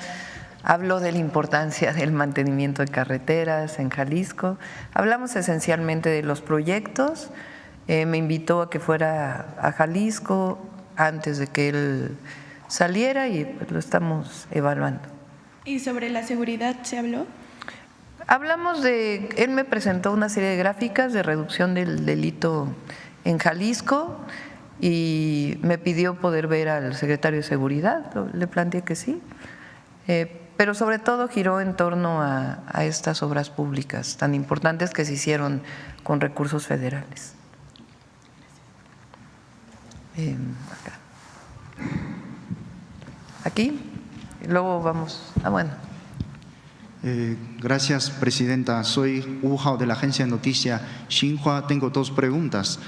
Habló de la importancia del mantenimiento de carreteras en Jalisco. Hablamos esencialmente de los proyectos. Me invitó a que fuera a Jalisco antes de que él saliera y lo estamos evaluando. ¿Y sobre la seguridad se habló? Hablamos él me presentó una serie de gráficas de reducción del delito en Jalisco y me pidió poder ver al secretario de Seguridad. Le planteé que sí. Pero sobre todo giró en torno a estas obras públicas tan importantes que se hicieron con recursos federales. Acá. Aquí, y luego vamos. Bueno. Gracias, presidenta. Soy Wu Hao de la agencia de noticia Xinhua. Tengo dos preguntas.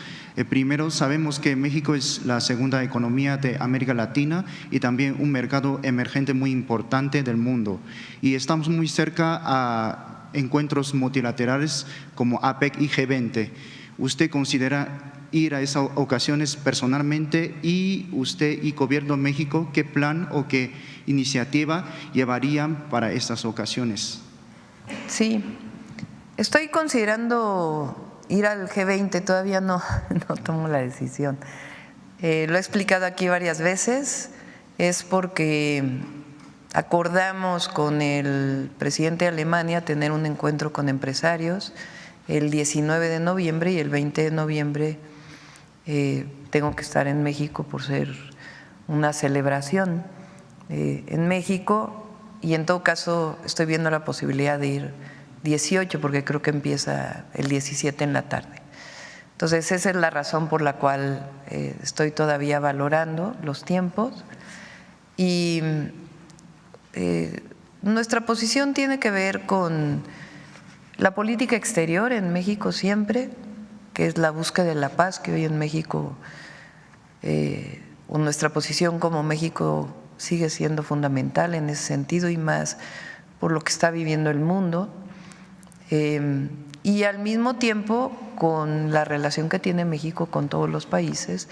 Primero, sabemos que México es la segunda economía de América Latina y también un mercado emergente muy importante del mundo. Y estamos muy cerca a encuentros multilaterales como APEC y G20. ¿Usted considera ir a esas ocasiones personalmente? Y usted y Gobierno de México, ¿qué plan o qué iniciativa llevarían para estas ocasiones? Sí, estoy considerando ir al G20, todavía no tomo la decisión. Lo he explicado aquí varias veces, es porque acordamos con el presidente de Alemania tener un encuentro con empresarios el 19 de noviembre y el 20 de noviembre tengo que estar en México por ser una celebración en México, y en todo caso estoy viendo la posibilidad de ir 18 porque creo que empieza el 17 en la tarde. Entonces esa es la razón por la cual estoy todavía valorando los tiempos, y nuestra posición tiene que ver con la política exterior en México siempre, que es la búsqueda de la paz, que hoy en México nuestra posición como México sigue siendo fundamental en ese sentido, y más por lo que está viviendo el mundo, y al mismo tiempo con la relación que tiene México con todos los países,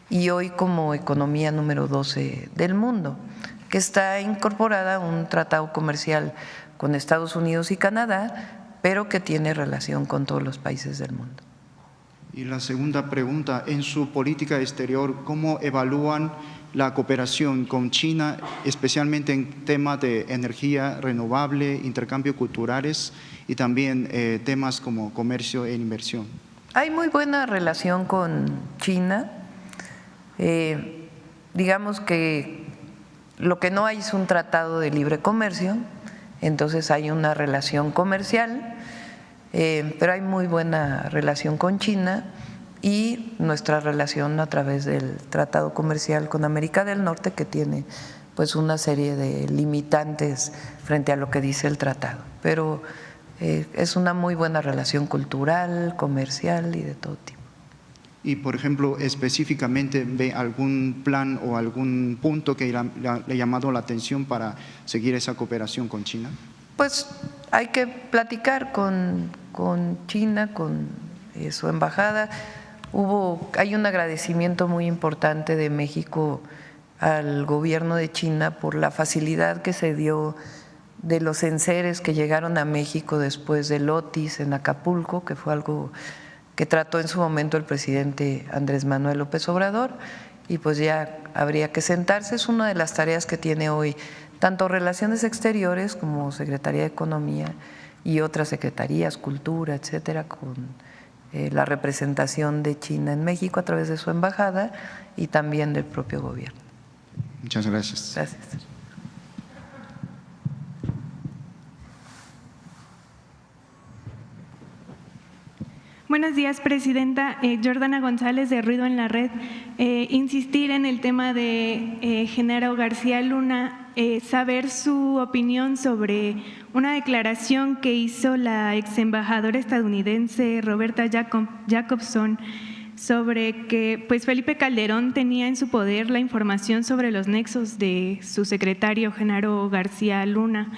y hoy como economía número 12 del mundo, que está incorporada a un tratado comercial con Estados Unidos y Canadá, pero que tiene relación con todos los países del mundo. Y la segunda pregunta, en su política exterior, ¿cómo evalúan la cooperación con China, especialmente en temas de energía renovable, intercambio culturales y también temas como comercio e inversión? Hay muy buena relación con China. Digamos que lo que no hay es un tratado de libre comercio, entonces hay una relación comercial, pero hay muy buena relación con China, y nuestra relación a través del tratado comercial con América del Norte, que tiene pues una serie de limitantes frente a lo que dice el tratado, pero es una muy buena relación cultural, comercial y de todo tipo. Y, por ejemplo, específicamente, ¿ve algún plan o algún punto que le ha llamado la atención para seguir esa cooperación con China? Pues hay que platicar con China, con su embajada. Hay un agradecimiento muy importante de México al gobierno de China por la facilidad que se dio de los enseres que llegaron a México después del Otis en Acapulco, que fue algo que trató en su momento el presidente Andrés Manuel López Obrador, y pues ya habría que sentarse. Es una de las tareas que tiene hoy tanto Relaciones Exteriores como Secretaría de Economía y otras secretarías, Cultura, etcétera, con la representación de China en México a través de su embajada y también del propio gobierno. Muchas gracias. Gracias. Buenos días, Presidenta. Jordana González, de Ruido en la Red. Insistir en el tema de Genaro García Luna, saber su opinión sobre una declaración que hizo la ex embajadora estadounidense Roberta Jacobson sobre que pues Felipe Calderón tenía en su poder la información sobre los nexos de su secretario Genaro García Luna.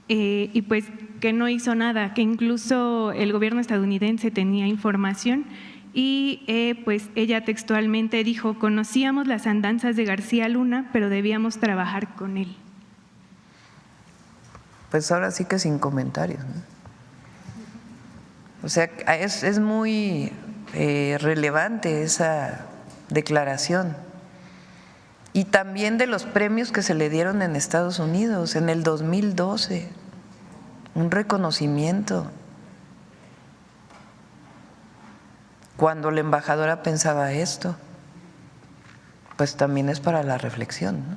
Y pues que no hizo nada, que incluso el gobierno estadounidense tenía información, y pues ella textualmente dijo: conocíamos las andanzas de García Luna, pero debíamos trabajar con él. Pues ahora sí que sin comentarios, ¿no? O sea, es muy relevante esa declaración, y también de los premios que se le dieron en Estados Unidos en el 2012, un reconocimiento, cuando la embajadora pensaba esto, pues también es para la reflexión, ¿no?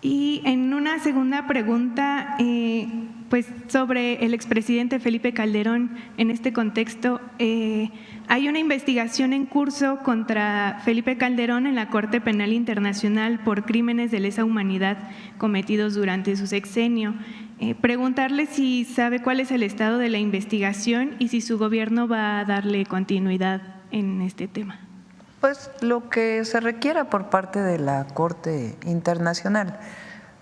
Y en una segunda pregunta, pues sobre el expresidente Felipe Calderón, en este contexto, hay una investigación en curso contra Felipe Calderón en la Corte Penal Internacional por crímenes de lesa humanidad cometidos durante su sexenio. Preguntarle si sabe cuál es el estado de la investigación y si su gobierno va a darle continuidad en este tema. Pues lo que se requiera por parte de la Corte Internacional.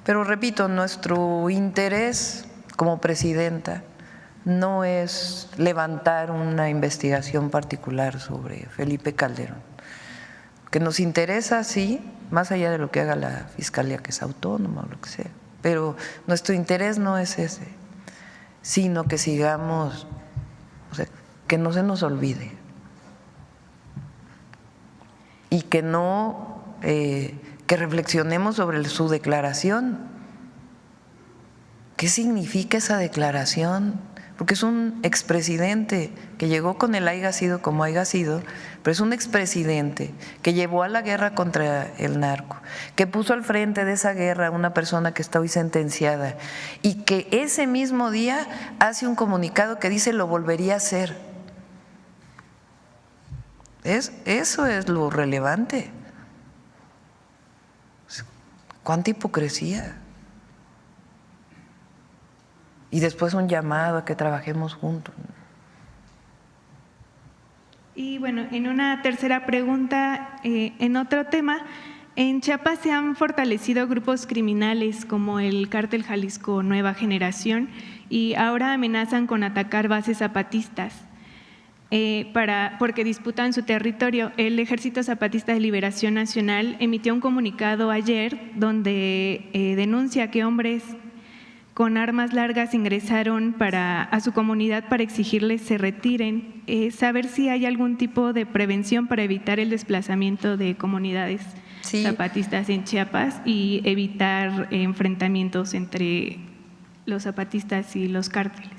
Pero repito, nuestro interés como presidenta no es levantar una investigación particular sobre Felipe Calderón. Que nos interesa, sí, más allá de lo que haga la Fiscalía, que es autónoma o lo que sea, pero nuestro interés no es ese, sino que sigamos, o sea, que no se nos olvide y que no que reflexionemos sobre su declaración. ¿Qué significa esa declaración? Porque es un expresidente que llegó con el haya sido como haya sido, pero es un expresidente que llevó a la guerra contra el narco, que puso al frente de esa guerra a una persona que está hoy sentenciada y que ese mismo día hace un comunicado que dice lo volvería a hacer. Eso es lo relevante. ¿Cuánta hipocresía? Y después un llamado a que trabajemos juntos. Y bueno, en una tercera pregunta, en otro tema, en Chiapas se han fortalecido grupos criminales como el Cártel Jalisco Nueva Generación y ahora amenazan con atacar bases zapatistas porque disputan su territorio. El Ejército Zapatista de Liberación Nacional emitió un comunicado ayer donde denuncia que hombres con armas largas ingresaron a su comunidad para exigirles se retiren. Saber si hay algún tipo de prevención para evitar el desplazamiento de comunidades zapatistas en Chiapas y evitar enfrentamientos entre los zapatistas y los cárteles.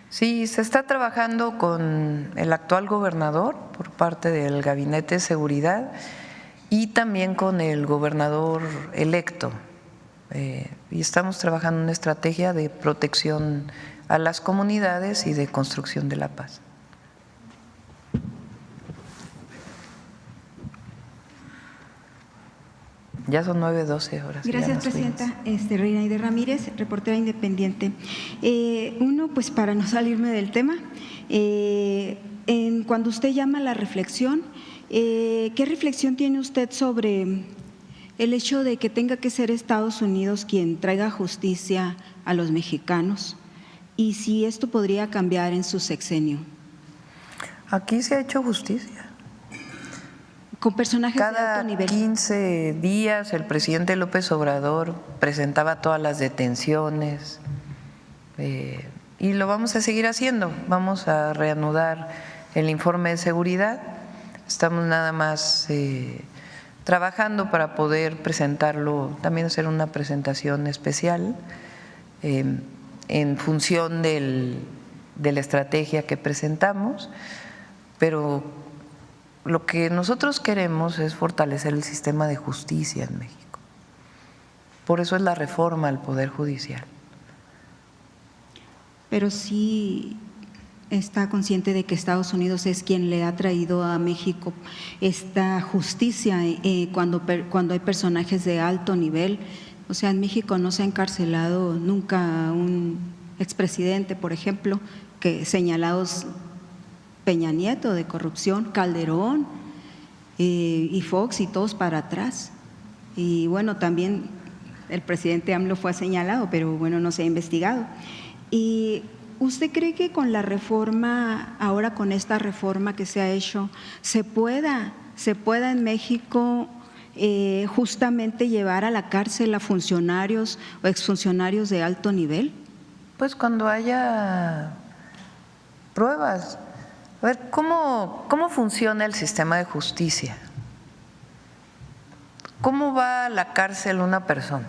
Sí, se está trabajando con el actual gobernador por parte del Gabinete de Seguridad y también con el gobernador electo. Y estamos trabajando en una estrategia de protección a las comunidades y de construcción de la paz. Ya son 9:12 horas. Gracias, presidenta. Reinaide Ramírez, reportera independiente. Uno, pues para no salirme del tema, cuando usted llama a la reflexión, ¿qué reflexión tiene usted sobre el hecho de que tenga que ser Estados Unidos quien traiga justicia a los mexicanos y si esto podría cambiar en su sexenio? Aquí se ha hecho justicia. Con personajes de alto nivel. Cada 15 días el presidente López Obrador presentaba todas las detenciones y lo vamos a seguir haciendo. Vamos a reanudar el informe de seguridad. Estamos nada más trabajando para poder presentarlo, también hacer una presentación especial en función de la estrategia que presentamos, pero lo que nosotros queremos es fortalecer el sistema de justicia en México. Por eso es la reforma al Poder Judicial. Pero sí está consciente de que Estados Unidos es quien le ha traído a México esta justicia cuando hay personajes de alto nivel. O sea, en México no se ha encarcelado nunca a un expresidente, por ejemplo, que señalados Peña Nieto de corrupción, Calderón y Fox y todos para atrás. Y bueno, también el presidente AMLO fue señalado, pero bueno, no se ha investigado. Y ¿usted cree que con la reforma, ahora con esta reforma que se ha hecho, se pueda en México justamente llevar a la cárcel a funcionarios o exfuncionarios de alto nivel? Pues cuando haya pruebas. A ver, ¿cómo funciona el sistema de justicia? ¿Cómo va a la cárcel una persona?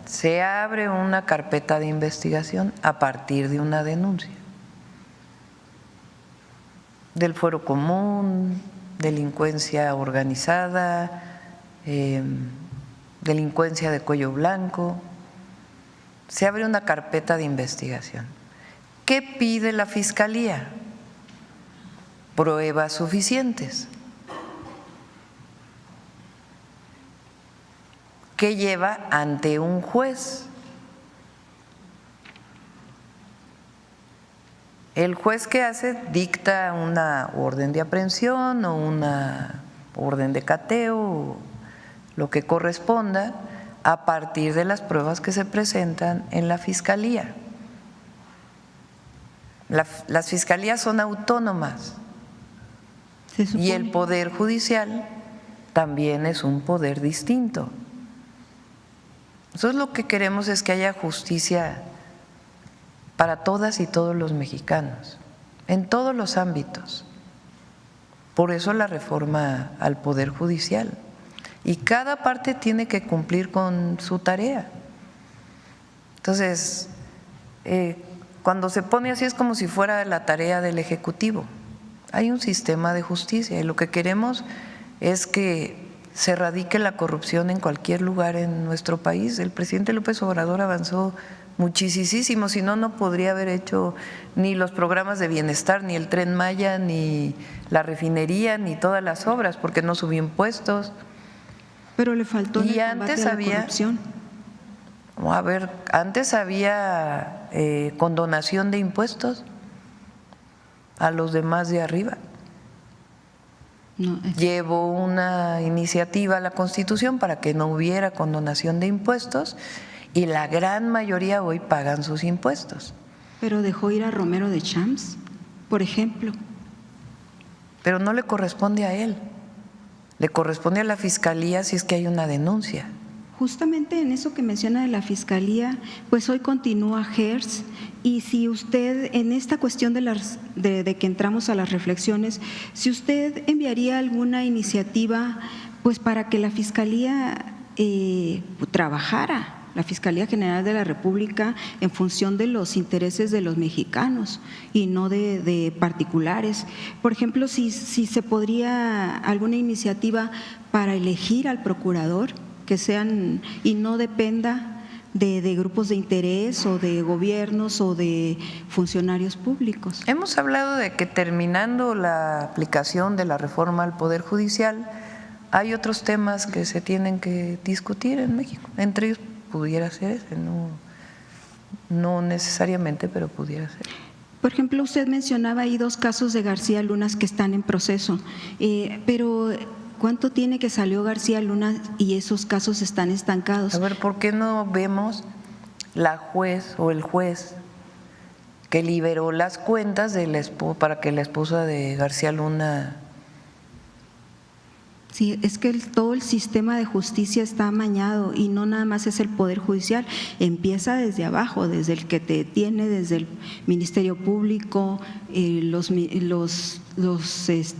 Se abre una carpeta de investigación a partir de una denuncia del fuero común, delincuencia organizada, delincuencia de cuello blanco. Se abre una carpeta de investigación. ¿Qué pide la Fiscalía? Pruebas suficientes. ¿Qué lleva ante un juez? El juez, ¿qué hace? Dicta una orden de aprehensión o una orden de cateo, lo que corresponda, a partir de las pruebas que se presentan en la Fiscalía. Las fiscalías son autónomas y el Poder Judicial también es un poder distinto. Nosotros lo que queremos es que haya justicia para todas y todos los mexicanos, en todos los ámbitos. Por eso la reforma al Poder Judicial. Y cada parte tiene que cumplir con su tarea. Entonces, cuando se pone así es como si fuera la tarea del Ejecutivo. Hay un sistema de justicia y lo que queremos es que se erradique la corrupción en cualquier lugar en nuestro país. El presidente López Obrador avanzó muchísimo, si no, no podría haber hecho ni los programas de bienestar, ni el Tren Maya, ni la refinería, ni todas las obras, porque no subió impuestos. Pero le faltó en el combate a la corrupción. A ver, antes había condonación de impuestos a los demás de arriba. No, Llevó una iniciativa a la Constitución para que no hubiera condonación de impuestos y la gran mayoría hoy pagan sus impuestos. Pero dejó ir a Romero de Champs, por ejemplo. Pero no le corresponde a él, le corresponde a la Fiscalía si es que hay una denuncia. Justamente en eso que menciona de la Fiscalía, pues hoy continúa GERS, y si usted, en esta cuestión de que entramos a las reflexiones, si usted enviaría alguna iniciativa pues para que la Fiscalía trabajara, la Fiscalía General de la República, en función de los intereses de los mexicanos y no de particulares. Por ejemplo, si se podría alguna iniciativa para elegir al procurador, que sean y no dependa de grupos de interés o de gobiernos o de funcionarios públicos. Hemos hablado de que terminando la aplicación de la reforma al Poder Judicial hay otros temas que se tienen que discutir en México, entre ellos pudiera ser ese, no necesariamente, pero pudiera ser. Por ejemplo, usted mencionaba ahí 2 casos de García Luna que están en proceso, pero ¿cuánto tiene que salió García Luna y esos casos están estancados? A ver, ¿por qué no vemos la juez o el juez que liberó las cuentas de para que la esposa de García Luna? Sí, es que todo el sistema de justicia está amañado y no nada más es el Poder Judicial, empieza desde abajo, desde el que te tiene, desde el Ministerio Público, los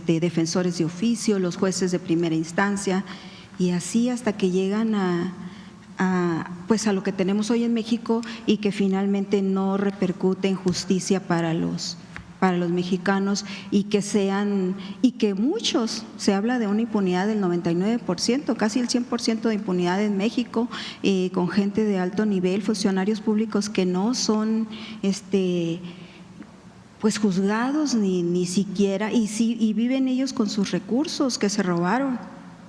defensores de oficio, los jueces de primera instancia, y así hasta que llegan pues a lo que tenemos hoy en México y que finalmente no repercute en justicia para los mexicanos y que muchos, se habla de una impunidad del 99%, casi el 100% de impunidad en México, con gente de alto nivel, funcionarios públicos que no son pues juzgados ni siquiera, y viven ellos con sus recursos que se robaron.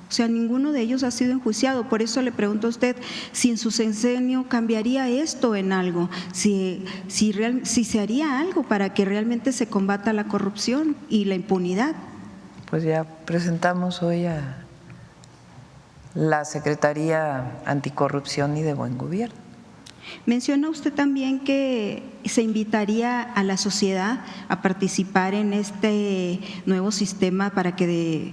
O sea, ninguno de ellos ha sido enjuiciado. Por eso le pregunto a usted si en su sexenio cambiaría esto en algo, si se haría algo para que realmente se combata la corrupción y la impunidad. Pues ya presentamos hoy a la Secretaría Anticorrupción y de Buen Gobierno. Menciona usted también que se invitaría a la sociedad a participar en este nuevo sistema para que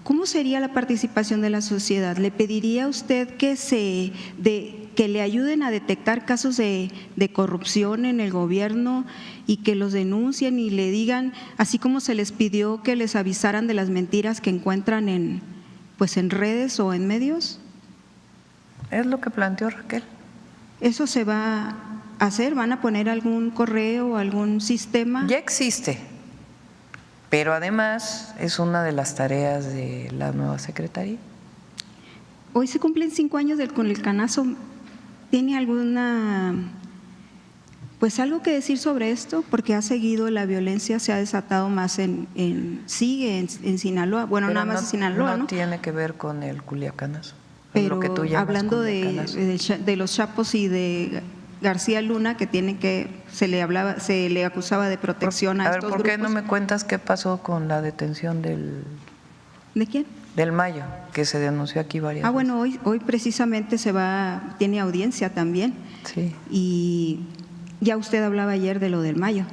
¿cómo sería la participación de la sociedad? ¿Le pediría a usted que le ayuden a detectar casos de corrupción en el gobierno y que los denuncien y le digan, así como se les pidió que les avisaran de las mentiras que encuentran en redes o en medios? Es lo que planteó Raquel. ¿Eso se va a hacer? ¿Van a poner algún correo o algún sistema? Ya existe. Pero además es una de las tareas de la nueva Secretaría. Hoy se cumplen 5 años con el canazo. ¿Tiene alguna, algo que decir sobre esto? Porque ha seguido la violencia, se ha desatado más sigue en Sinaloa. Bueno, pero nada más en Sinaloa, ¿no? No tiene que ver con el culiacanazo. Pero hablando de los Chapos y de García Luna, que se le acusaba de protección a estos grupos. ¿Por qué no me cuentas qué pasó con la detención ¿De quién? Del Mayo, que se denunció aquí varias veces? Bueno, hoy precisamente tiene audiencia también. Sí. Y ya usted hablaba ayer de lo del Mayo,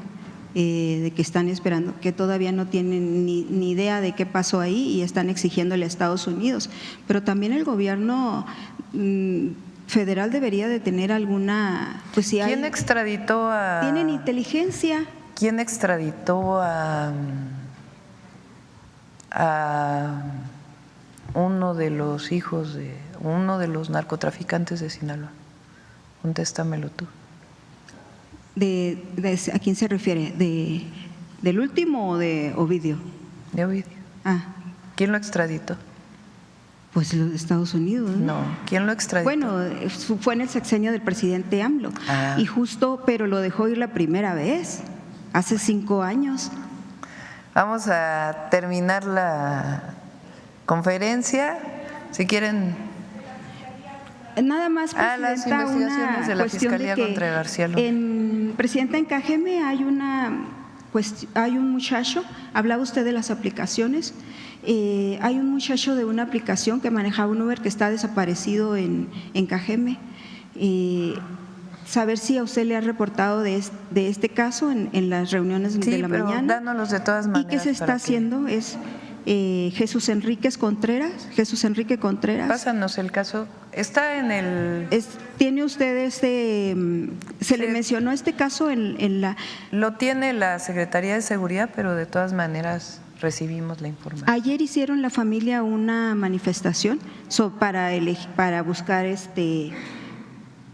de que están esperando, que todavía no tienen ni idea de qué pasó ahí y están exigiéndole a Estados Unidos. Pero también el gobierno federal debería de tener alguna… ¿Quién extraditó a… ¿Tienen inteligencia? ¿Quién extraditó a a uno de los hijos de uno de los narcotraficantes de Sinaloa. Contéstamelo tú. ¿A quién se refiere? ¿Del último o de Ovidio? De Ovidio. Ah. ¿Quién lo extraditó? Pues los Estados Unidos. No, ¿quién lo extraditó? Bueno, fue en el sexenio del presidente AMLO. Ah. Y justo, pero lo dejó ir la primera vez, hace 5 años. Vamos a terminar la conferencia. Si quieren. Nada más, presidenta, las investigaciones de la Fiscalía contra García Luna. Presidenta, en Cajeme hay un muchacho, hablaba usted de las aplicaciones, hay un muchacho de una aplicación que manejaba un Uber que está desaparecido en Cajeme. Saber si a usted le ha reportado de este caso en las reuniones de la mañana. Dánoslos de todas maneras. ¿Y qué se está haciendo? Es Jesús Enrique Contreras. Pásanos el caso. Está en el… ¿Tiene usted se le mencionó este caso en la… Lo tiene la Secretaría de Seguridad, pero de todas maneras recibimos la información. Ayer hicieron la familia una manifestación para buscar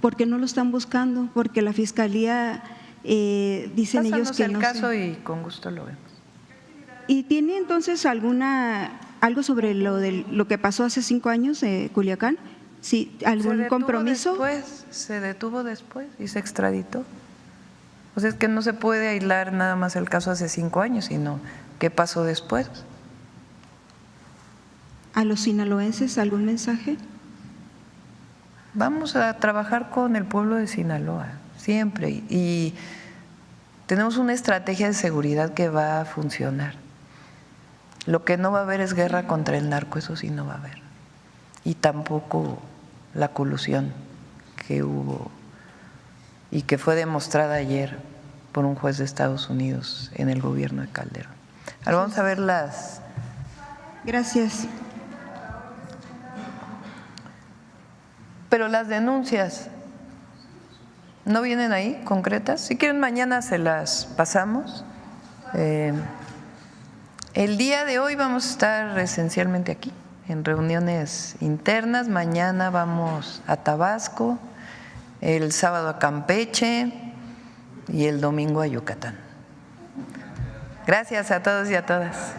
¿por qué no lo están buscando? Porque la Fiscalía dicen Pásanos ellos que el no caso sé. y con gusto lo vemos. ¿Y tiene entonces algo sobre lo que pasó hace 5 años en Culiacán? ¿Sí, algún compromiso? Se detuvo después y se extraditó. O sea, es que no se puede aislar nada más el caso hace 5 años, sino qué pasó después. ¿A los sinaloenses algún mensaje? Vamos a trabajar con el pueblo de Sinaloa, siempre, y tenemos una estrategia de seguridad que va a funcionar. Lo que no va a haber es guerra contra el narco, eso sí no va a haber. Y tampoco la colusión que hubo y que fue demostrada ayer por un juez de Estados Unidos en el gobierno de Calderón. Ahora vamos a ver las… Gracias. Pero las denuncias, ¿no vienen ahí concretas? Si quieren mañana se las pasamos. El día de hoy vamos a estar esencialmente aquí, en reuniones internas. Mañana vamos a Tabasco, el sábado a Campeche y el domingo a Yucatán. Gracias a todos y a todas.